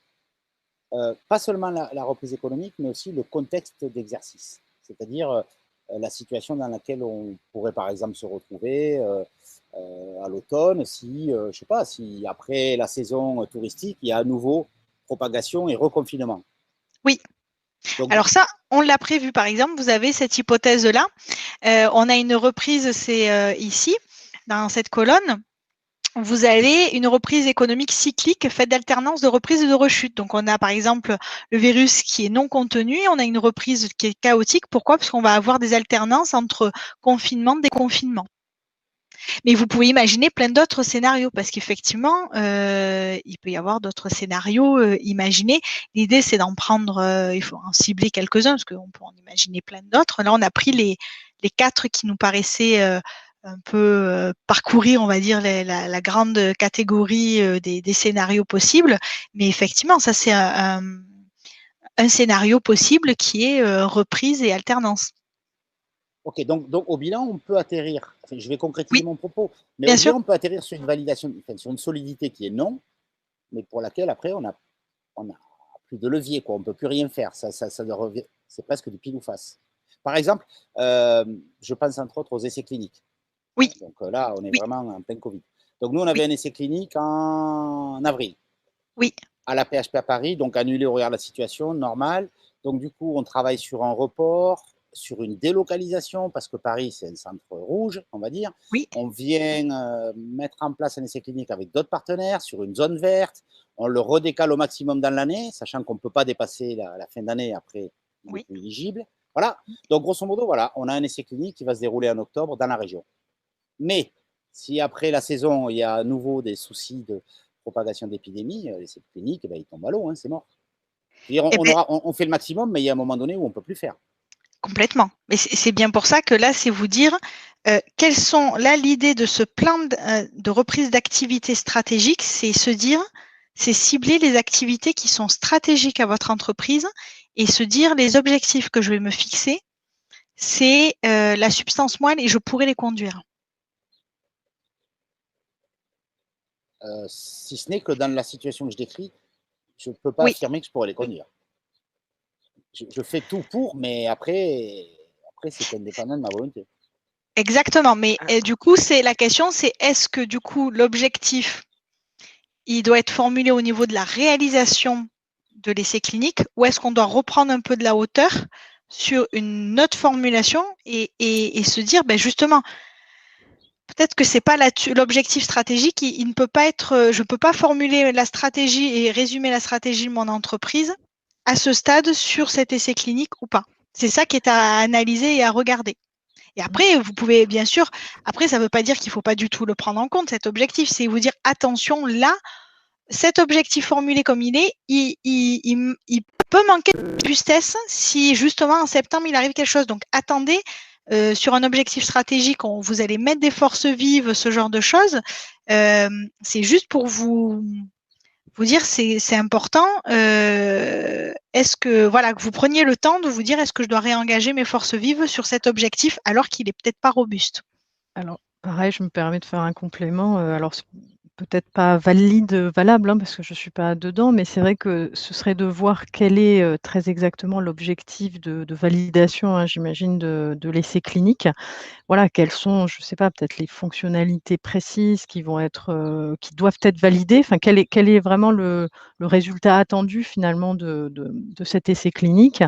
pas seulement la reprise économique, mais aussi le contexte d'exercice. C'est-à-dire la situation dans laquelle on pourrait, par exemple, se retrouver à l'automne, si, je sais pas, si après la saison touristique, il y a à nouveau propagation et reconfinement. Oui. Donc, alors ça, on l'a prévu. Par exemple, vous avez cette hypothèse-là. On a une reprise, c'est ici, dans cette colonne. Vous avez une reprise économique cyclique faite d'alternance de reprise et de rechute. Donc, on a par exemple le virus qui est non contenu et on a une reprise qui est chaotique. Pourquoi? Parce qu'on va avoir des alternances entre confinement et déconfinement. Mais vous pouvez imaginer plein d'autres scénarios parce qu'effectivement, il peut y avoir d'autres scénarios imaginés. L'idée, c'est d'en prendre, il faut en cibler quelques-uns parce qu'on peut en imaginer plein d'autres. Là, on a pris les 4 qui nous paraissaient un peu parcourir, on va dire, la grande catégorie des scénarios possibles. Mais effectivement, ça, c'est un scénario possible qui est reprise et alternance. Ok, donc au bilan, on peut atterrir, enfin, je vais concrétiser mon propos, mais au bilan, on peut atterrir sur une validation, enfin, sur une solidité qui est non, mais pour laquelle après, on a plus de levier, quoi. On ne peut plus rien faire, c'est presque du pile ou face. Par exemple, je pense entre autres aux essais cliniques. Oui. Donc là, on est vraiment en plein Covid. Donc nous, on avait un essai clinique en avril. Oui. À la PHP à Paris, donc annulé au regard de la situation, normale. Donc du coup, on travaille sur un report, sur une délocalisation, parce que Paris, c'est un centre rouge, on va dire. Oui. On vient mettre en place un essai clinique avec d'autres partenaires sur une zone verte. On le redécale au maximum dans l'année, sachant qu'on ne peut pas dépasser la fin d'année, après, il est plus éligible. Voilà. Donc, grosso modo, voilà, on a un essai clinique qui va se dérouler en octobre dans la région. Mais si après la saison, il y a à nouveau des soucis de propagation d'épidémie, l'essai clinique, eh ben, il tombe à l'eau, hein, c'est mort. On fait le maximum, mais il y a un moment donné où on ne peut plus faire. Complètement. Mais c'est bien pour ça que là, c'est vous dire quelles sont, là, l'idée de ce plan de reprise d'activité stratégique, c'est se dire, c'est cibler les activités qui sont stratégiques à votre entreprise et se dire les objectifs que je vais me fixer, c'est la substance moelle et je pourrais les conduire. Si ce n'est que dans la situation que je décris, je ne peux pas affirmer que je pourrais les conduire. Je fais tout pour, mais après c'est indépendant de ma volonté. Exactement, mais du coup, c'est la question, c'est est-ce que du coup, l'objectif, il doit être formulé au niveau de la réalisation de l'essai clinique ou est-ce qu'on doit reprendre un peu de la hauteur sur une autre formulation et se dire, ben justement, peut-être que c'est pas l'objectif stratégique, il ne peut pas être, je ne peux pas formuler la stratégie et résumer la stratégie de mon entreprise à ce stade sur cet essai clinique ou pas. C'est ça qui est à analyser et à regarder. Et après, vous pouvez, bien sûr, après, ça ne veut pas dire qu'il ne faut pas du tout le prendre en compte, cet objectif. C'est vous dire, attention, là, cet objectif formulé comme il est, il peut manquer de justesse si, justement, en septembre, il arrive quelque chose. Donc, attendez, sur un objectif stratégique, vous allez mettre des forces vives, ce genre de choses. C'est juste pour vous dire c'est important. Est-ce que voilà que vous preniez le temps de vous dire est-ce que je dois réengager mes forces vives sur cet objectif alors qu'il est peut-être pas robuste? Alors pareil, je me permets de faire un complément. Alors peut-être pas valable, hein, parce que je ne suis pas dedans, mais c'est vrai que ce serait de voir quel est très exactement l'objectif de validation, hein, j'imagine, de l'essai clinique. Voilà, quelles sont, je ne sais pas, peut-être les fonctionnalités précises qui vont être, qui doivent être validées. Enfin, quel est vraiment le résultat attendu finalement de cet essai clinique?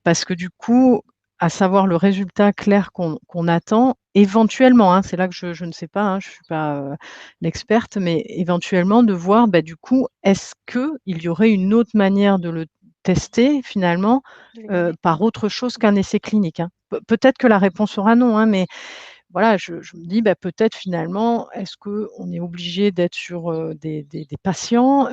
Parce que du coup, à savoir le résultat clair qu'on attend, éventuellement, hein, c'est là que je ne sais pas, hein, je ne suis pas l'experte, mais éventuellement de voir, bah, du coup, est-ce qu'il y aurait une autre manière de le tester finalement, de les données. par autre chose qu'un essai clinique, hein? Peut-être que la réponse sera non, hein, mais voilà, je me dis, bah, peut-être finalement, est-ce qu'on est obligé d'être sur, des patients?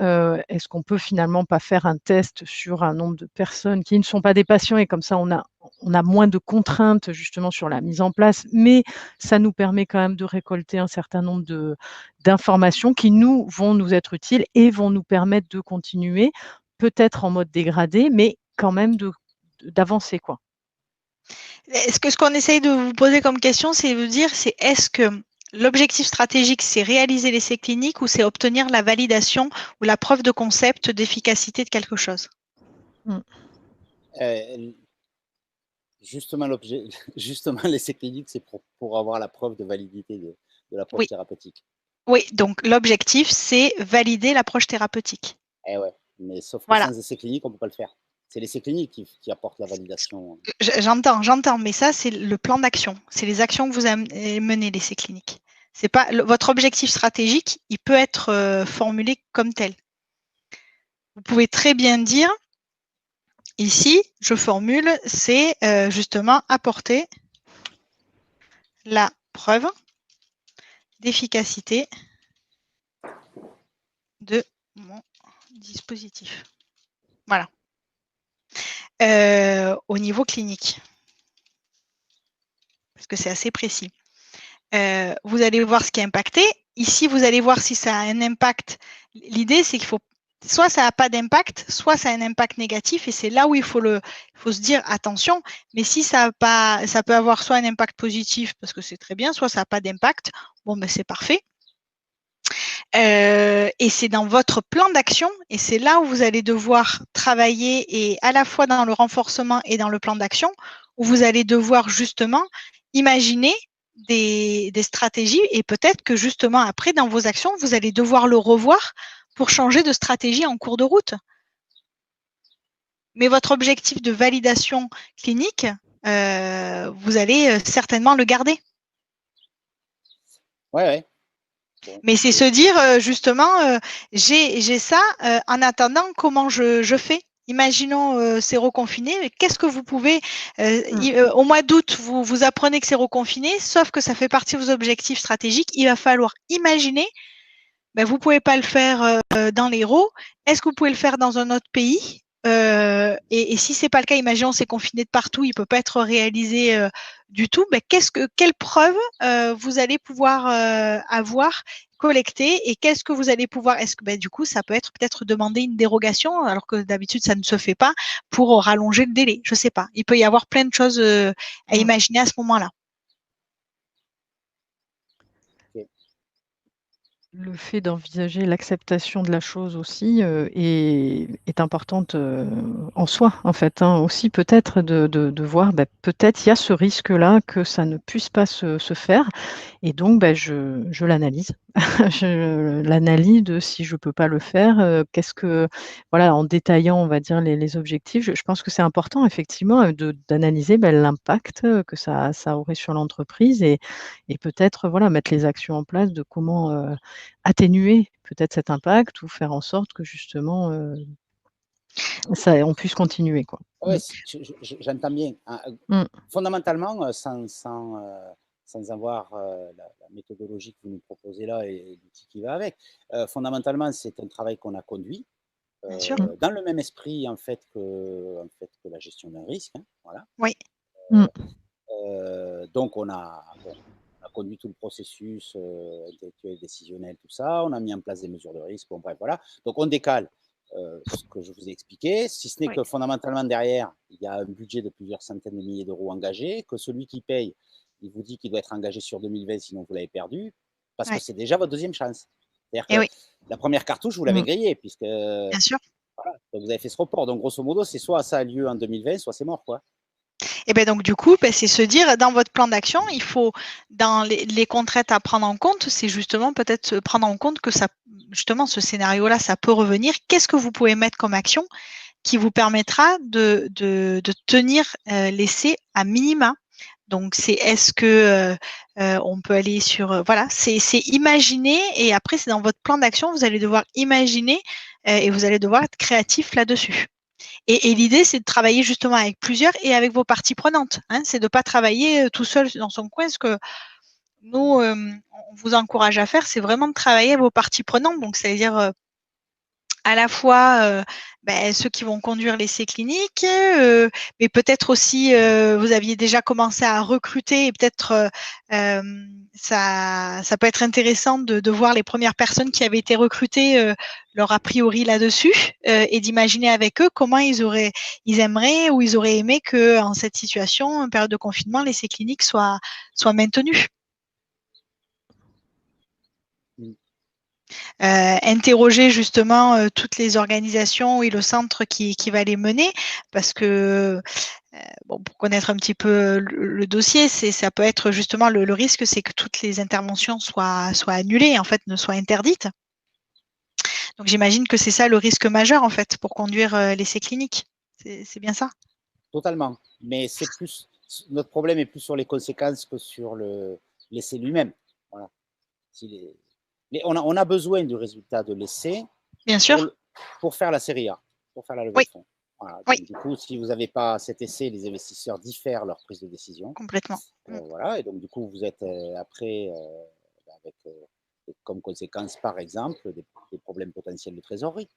Est-ce qu'on peut finalement pas faire un test sur un nombre de personnes qui ne sont pas des patients et comme ça on a moins de contraintes justement sur la mise en place, mais ça nous permet quand même de récolter un certain nombre d'informations qui vont nous être utiles et vont nous permettre de continuer, peut-être en mode dégradé, mais quand même d'avancer, quoi. Ce qu'on essaye de vous poser comme question, c'est de dire, c'est est-ce que l'objectif stratégique, c'est réaliser l'essai clinique ou c'est obtenir la validation ou la preuve de concept d'efficacité de quelque chose? Justement, justement, l'essai clinique, c'est pour avoir la preuve de validité de l'approche Oui, thérapeutique. oui. Donc l'objectif, c'est valider l'approche thérapeutique. Eh ouais, mais sauf que Voilà. sans essai clinique, on ne peut pas le faire. C'est l'essai clinique qui apporte la validation. J'entends, mais ça, c'est le plan d'action. C'est les actions que vous avez menées, l'essai clinique. C'est pas votre objectif stratégique, il peut être formulé comme tel. Vous pouvez très bien dire, ici, je formule, c'est justement apporter la preuve d'efficacité de mon dispositif. Voilà. Au niveau clinique, parce que c'est assez précis. Vous allez voir ce qui est impacté. Ici, vous allez voir si ça a un impact. L'idée, c'est qu'il faut soit ça n'a pas d'impact, soit ça a un impact négatif, et c'est là où il faut se dire attention. Mais si ça a pas, ça peut avoir soit un impact positif parce que c'est très bien, soit ça n'a pas d'impact. Bon, ben c'est parfait. Et c'est dans votre plan d'action, et c'est là où vous allez devoir travailler, et à la fois dans le renforcement et dans le plan d'action, où vous allez devoir justement imaginer des stratégies, et peut-être que justement après, dans vos actions, vous allez devoir le revoir pour changer de stratégie en cours de route. Mais votre objectif de validation clinique, vous allez certainement le garder. Ouais. Bon, mais c'est se dire justement, j'ai ça, en attendant, comment je fais? Imaginons c'est reconfiné, qu'est-ce que vous pouvez au mois d'août, vous apprenez que c'est reconfiné, sauf que ça fait partie de vos objectifs stratégiques. Il va falloir imaginer, ben, vous ne pouvez pas le faire dans l'Hérault. Est-ce que vous pouvez le faire dans un autre pays? Et si ce n'est pas le cas, imaginons c'est confiné de partout, il ne peut pas être réalisé du tout. Ben, quelle preuve vous allez pouvoir avoir collecté, et qu'est-ce que vous allez pouvoir, est-ce que du coup ça peut être peut-être demander une dérogation alors que d'habitude ça ne se fait pas pour rallonger le délai, je ne sais pas, il peut y avoir plein de choses à imaginer à ce moment-là. Le fait d'envisager l'acceptation de la chose aussi est importante en soi, en fait, hein, aussi peut-être de voir, peut-être il y a ce risque-là que ça ne puisse pas se faire, et donc je l'analyse. Je l'analyse de si je ne peux pas le faire, voilà, en détaillant, on va dire, les objectifs. Je pense que c'est important effectivement d'analyser l'impact que ça aurait sur l'entreprise, et peut-être voilà, mettre les actions en place de comment atténuer peut-être cet impact, ou faire en sorte que justement on puisse continuer, quoi. Ouais, j'entends bien. Fondamentalement, sans avoir la méthodologie que vous nous proposez là et l'outil qui va avec, fondamentalement, c'est un travail qu'on a conduit dans le même esprit en fait que la gestion d'un risque. Hein, voilà. Oui. Donc, on a conduit tout le processus intellectuel, décisionnel, tout ça. On a mis en place des mesures de risque. Bon, bref, voilà. Donc, on décale ce que je vous ai expliqué, si ce n'est que fondamentalement derrière, il y a un budget de plusieurs centaines de milliers d'euros engagés, que celui qui paye, il vous dit qu'il doit être engagé sur 2020, sinon vous l'avez perdu, parce que c'est déjà votre deuxième chance. C'est-à-dire Eh que oui, la première cartouche, vous l'avez grillée, puisque bien sûr. voilà, donc vous avez fait ce report. Donc, grosso modo, c'est soit ça a lieu en 2020, soit c'est mort, quoi. Et bien donc du coup, c'est se dire dans votre plan d'action, il faut dans les contraintes à prendre en compte, c'est justement peut-être prendre en compte que ça, justement, ce scénario-là, ça peut revenir. Qu'est-ce que vous pouvez mettre comme action qui vous permettra de tenir l'essai à minima? Donc c'est est-ce que on peut aller sur voilà, c'est imaginer et après c'est dans votre plan d'action, vous allez devoir imaginer et vous allez devoir être créatif là-dessus. Et l'idée, c'est de travailler justement avec plusieurs et avec vos parties prenantes. Hein. C'est de ne pas travailler tout seul dans son coin. Ce que nous, on vous encourage à faire, c'est vraiment de travailler avec vos parties prenantes. Donc, c'est-à-dire à la fois ceux qui vont conduire l'essai clinique, mais peut-être aussi vous aviez déjà commencé à recruter et peut-être ça peut être intéressant de voir les premières personnes qui avaient été recrutées, leur a priori là-dessus et d'imaginer avec eux comment ils aimeraient ou ils auraient aimé que en cette situation, en période de confinement, l'essai clinique soit maintenu. Interroger justement toutes les organisations et le centre qui va les mener, parce que pour connaître un petit peu le dossier, ça peut être justement le risque, c'est que toutes les interventions soient annulées, en fait, ne soient interdites. Donc j'imagine que c'est ça le risque majeur en fait pour conduire l'essai clinique. C'est bien ça? Totalement. Mais c'est plus notre problème est plus sur les conséquences que sur l'essai lui-même. Voilà. On a besoin du résultat de l'essai pour faire la série A, pour faire la levée de fonds. Voilà. Donc, du coup, si vous n'avez pas cet essai, les investisseurs diffèrent leur prise de décision. Complètement. Voilà. Et donc, du coup, vous êtes après avec comme conséquence, par exemple, des problèmes potentiels de trésorerie.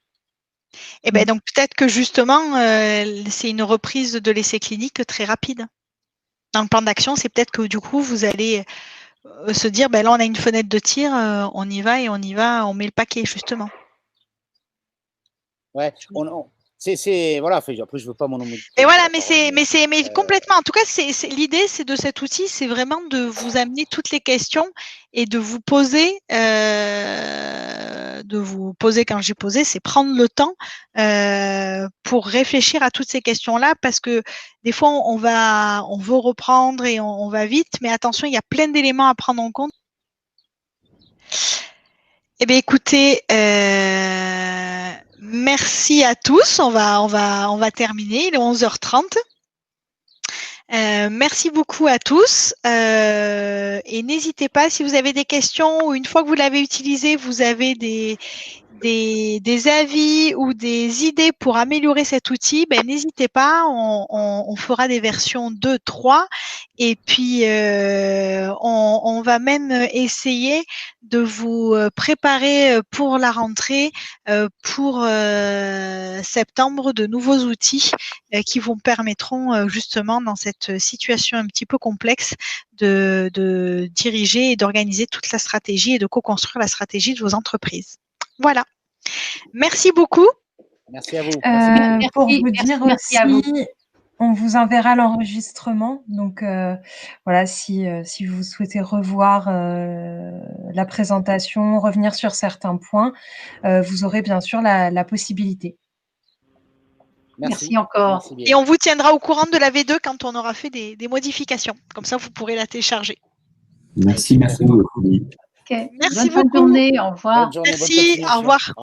Et bien donc peut-être que justement, c'est une reprise de l'essai clinique très rapide. Dans le plan d'action, c'est peut-être que du coup, vous allez se dire, là, on a une fenêtre de tir, on y va, on met le paquet, justement. Ouais, voilà, après je veux pas mon nom. Et voilà, mais complètement. En tout cas, l'idée, c'est de cet outil, c'est vraiment de vous amener toutes les questions et de vous poser, quand j'ai posé, c'est prendre le temps pour réfléchir à toutes ces questions-là, parce que des fois, on veut reprendre et on va vite, mais attention, il y a plein d'éléments à prendre en compte. Eh bien, écoutez, merci à tous. On va terminer. Il est 11h30. Merci beaucoup à tous. Et n'hésitez pas, si vous avez des questions ou une fois que vous l'avez utilisé, vous avez des avis ou des idées pour améliorer cet outil, n'hésitez pas, on fera des versions 2, 3 et puis on va même essayer de vous préparer pour la rentrée, pour septembre, de nouveaux outils qui vous permettront justement dans cette situation un petit peu complexe de diriger et d'organiser toute la stratégie et de co-construire la stratégie de vos entreprises. Voilà. Merci beaucoup. Merci à vous. Pour vous dire aussi, on vous enverra l'enregistrement. Donc, voilà, si vous souhaitez revoir la présentation, revenir sur certains points, vous aurez bien sûr la possibilité. Merci encore. Merci et on vous tiendra au courant de la V2 quand on aura fait des modifications. Comme ça, vous pourrez la télécharger. Merci beaucoup. Okay. Merci Bonne beaucoup. journée, au revoir. Bonne journée, merci, au revoir.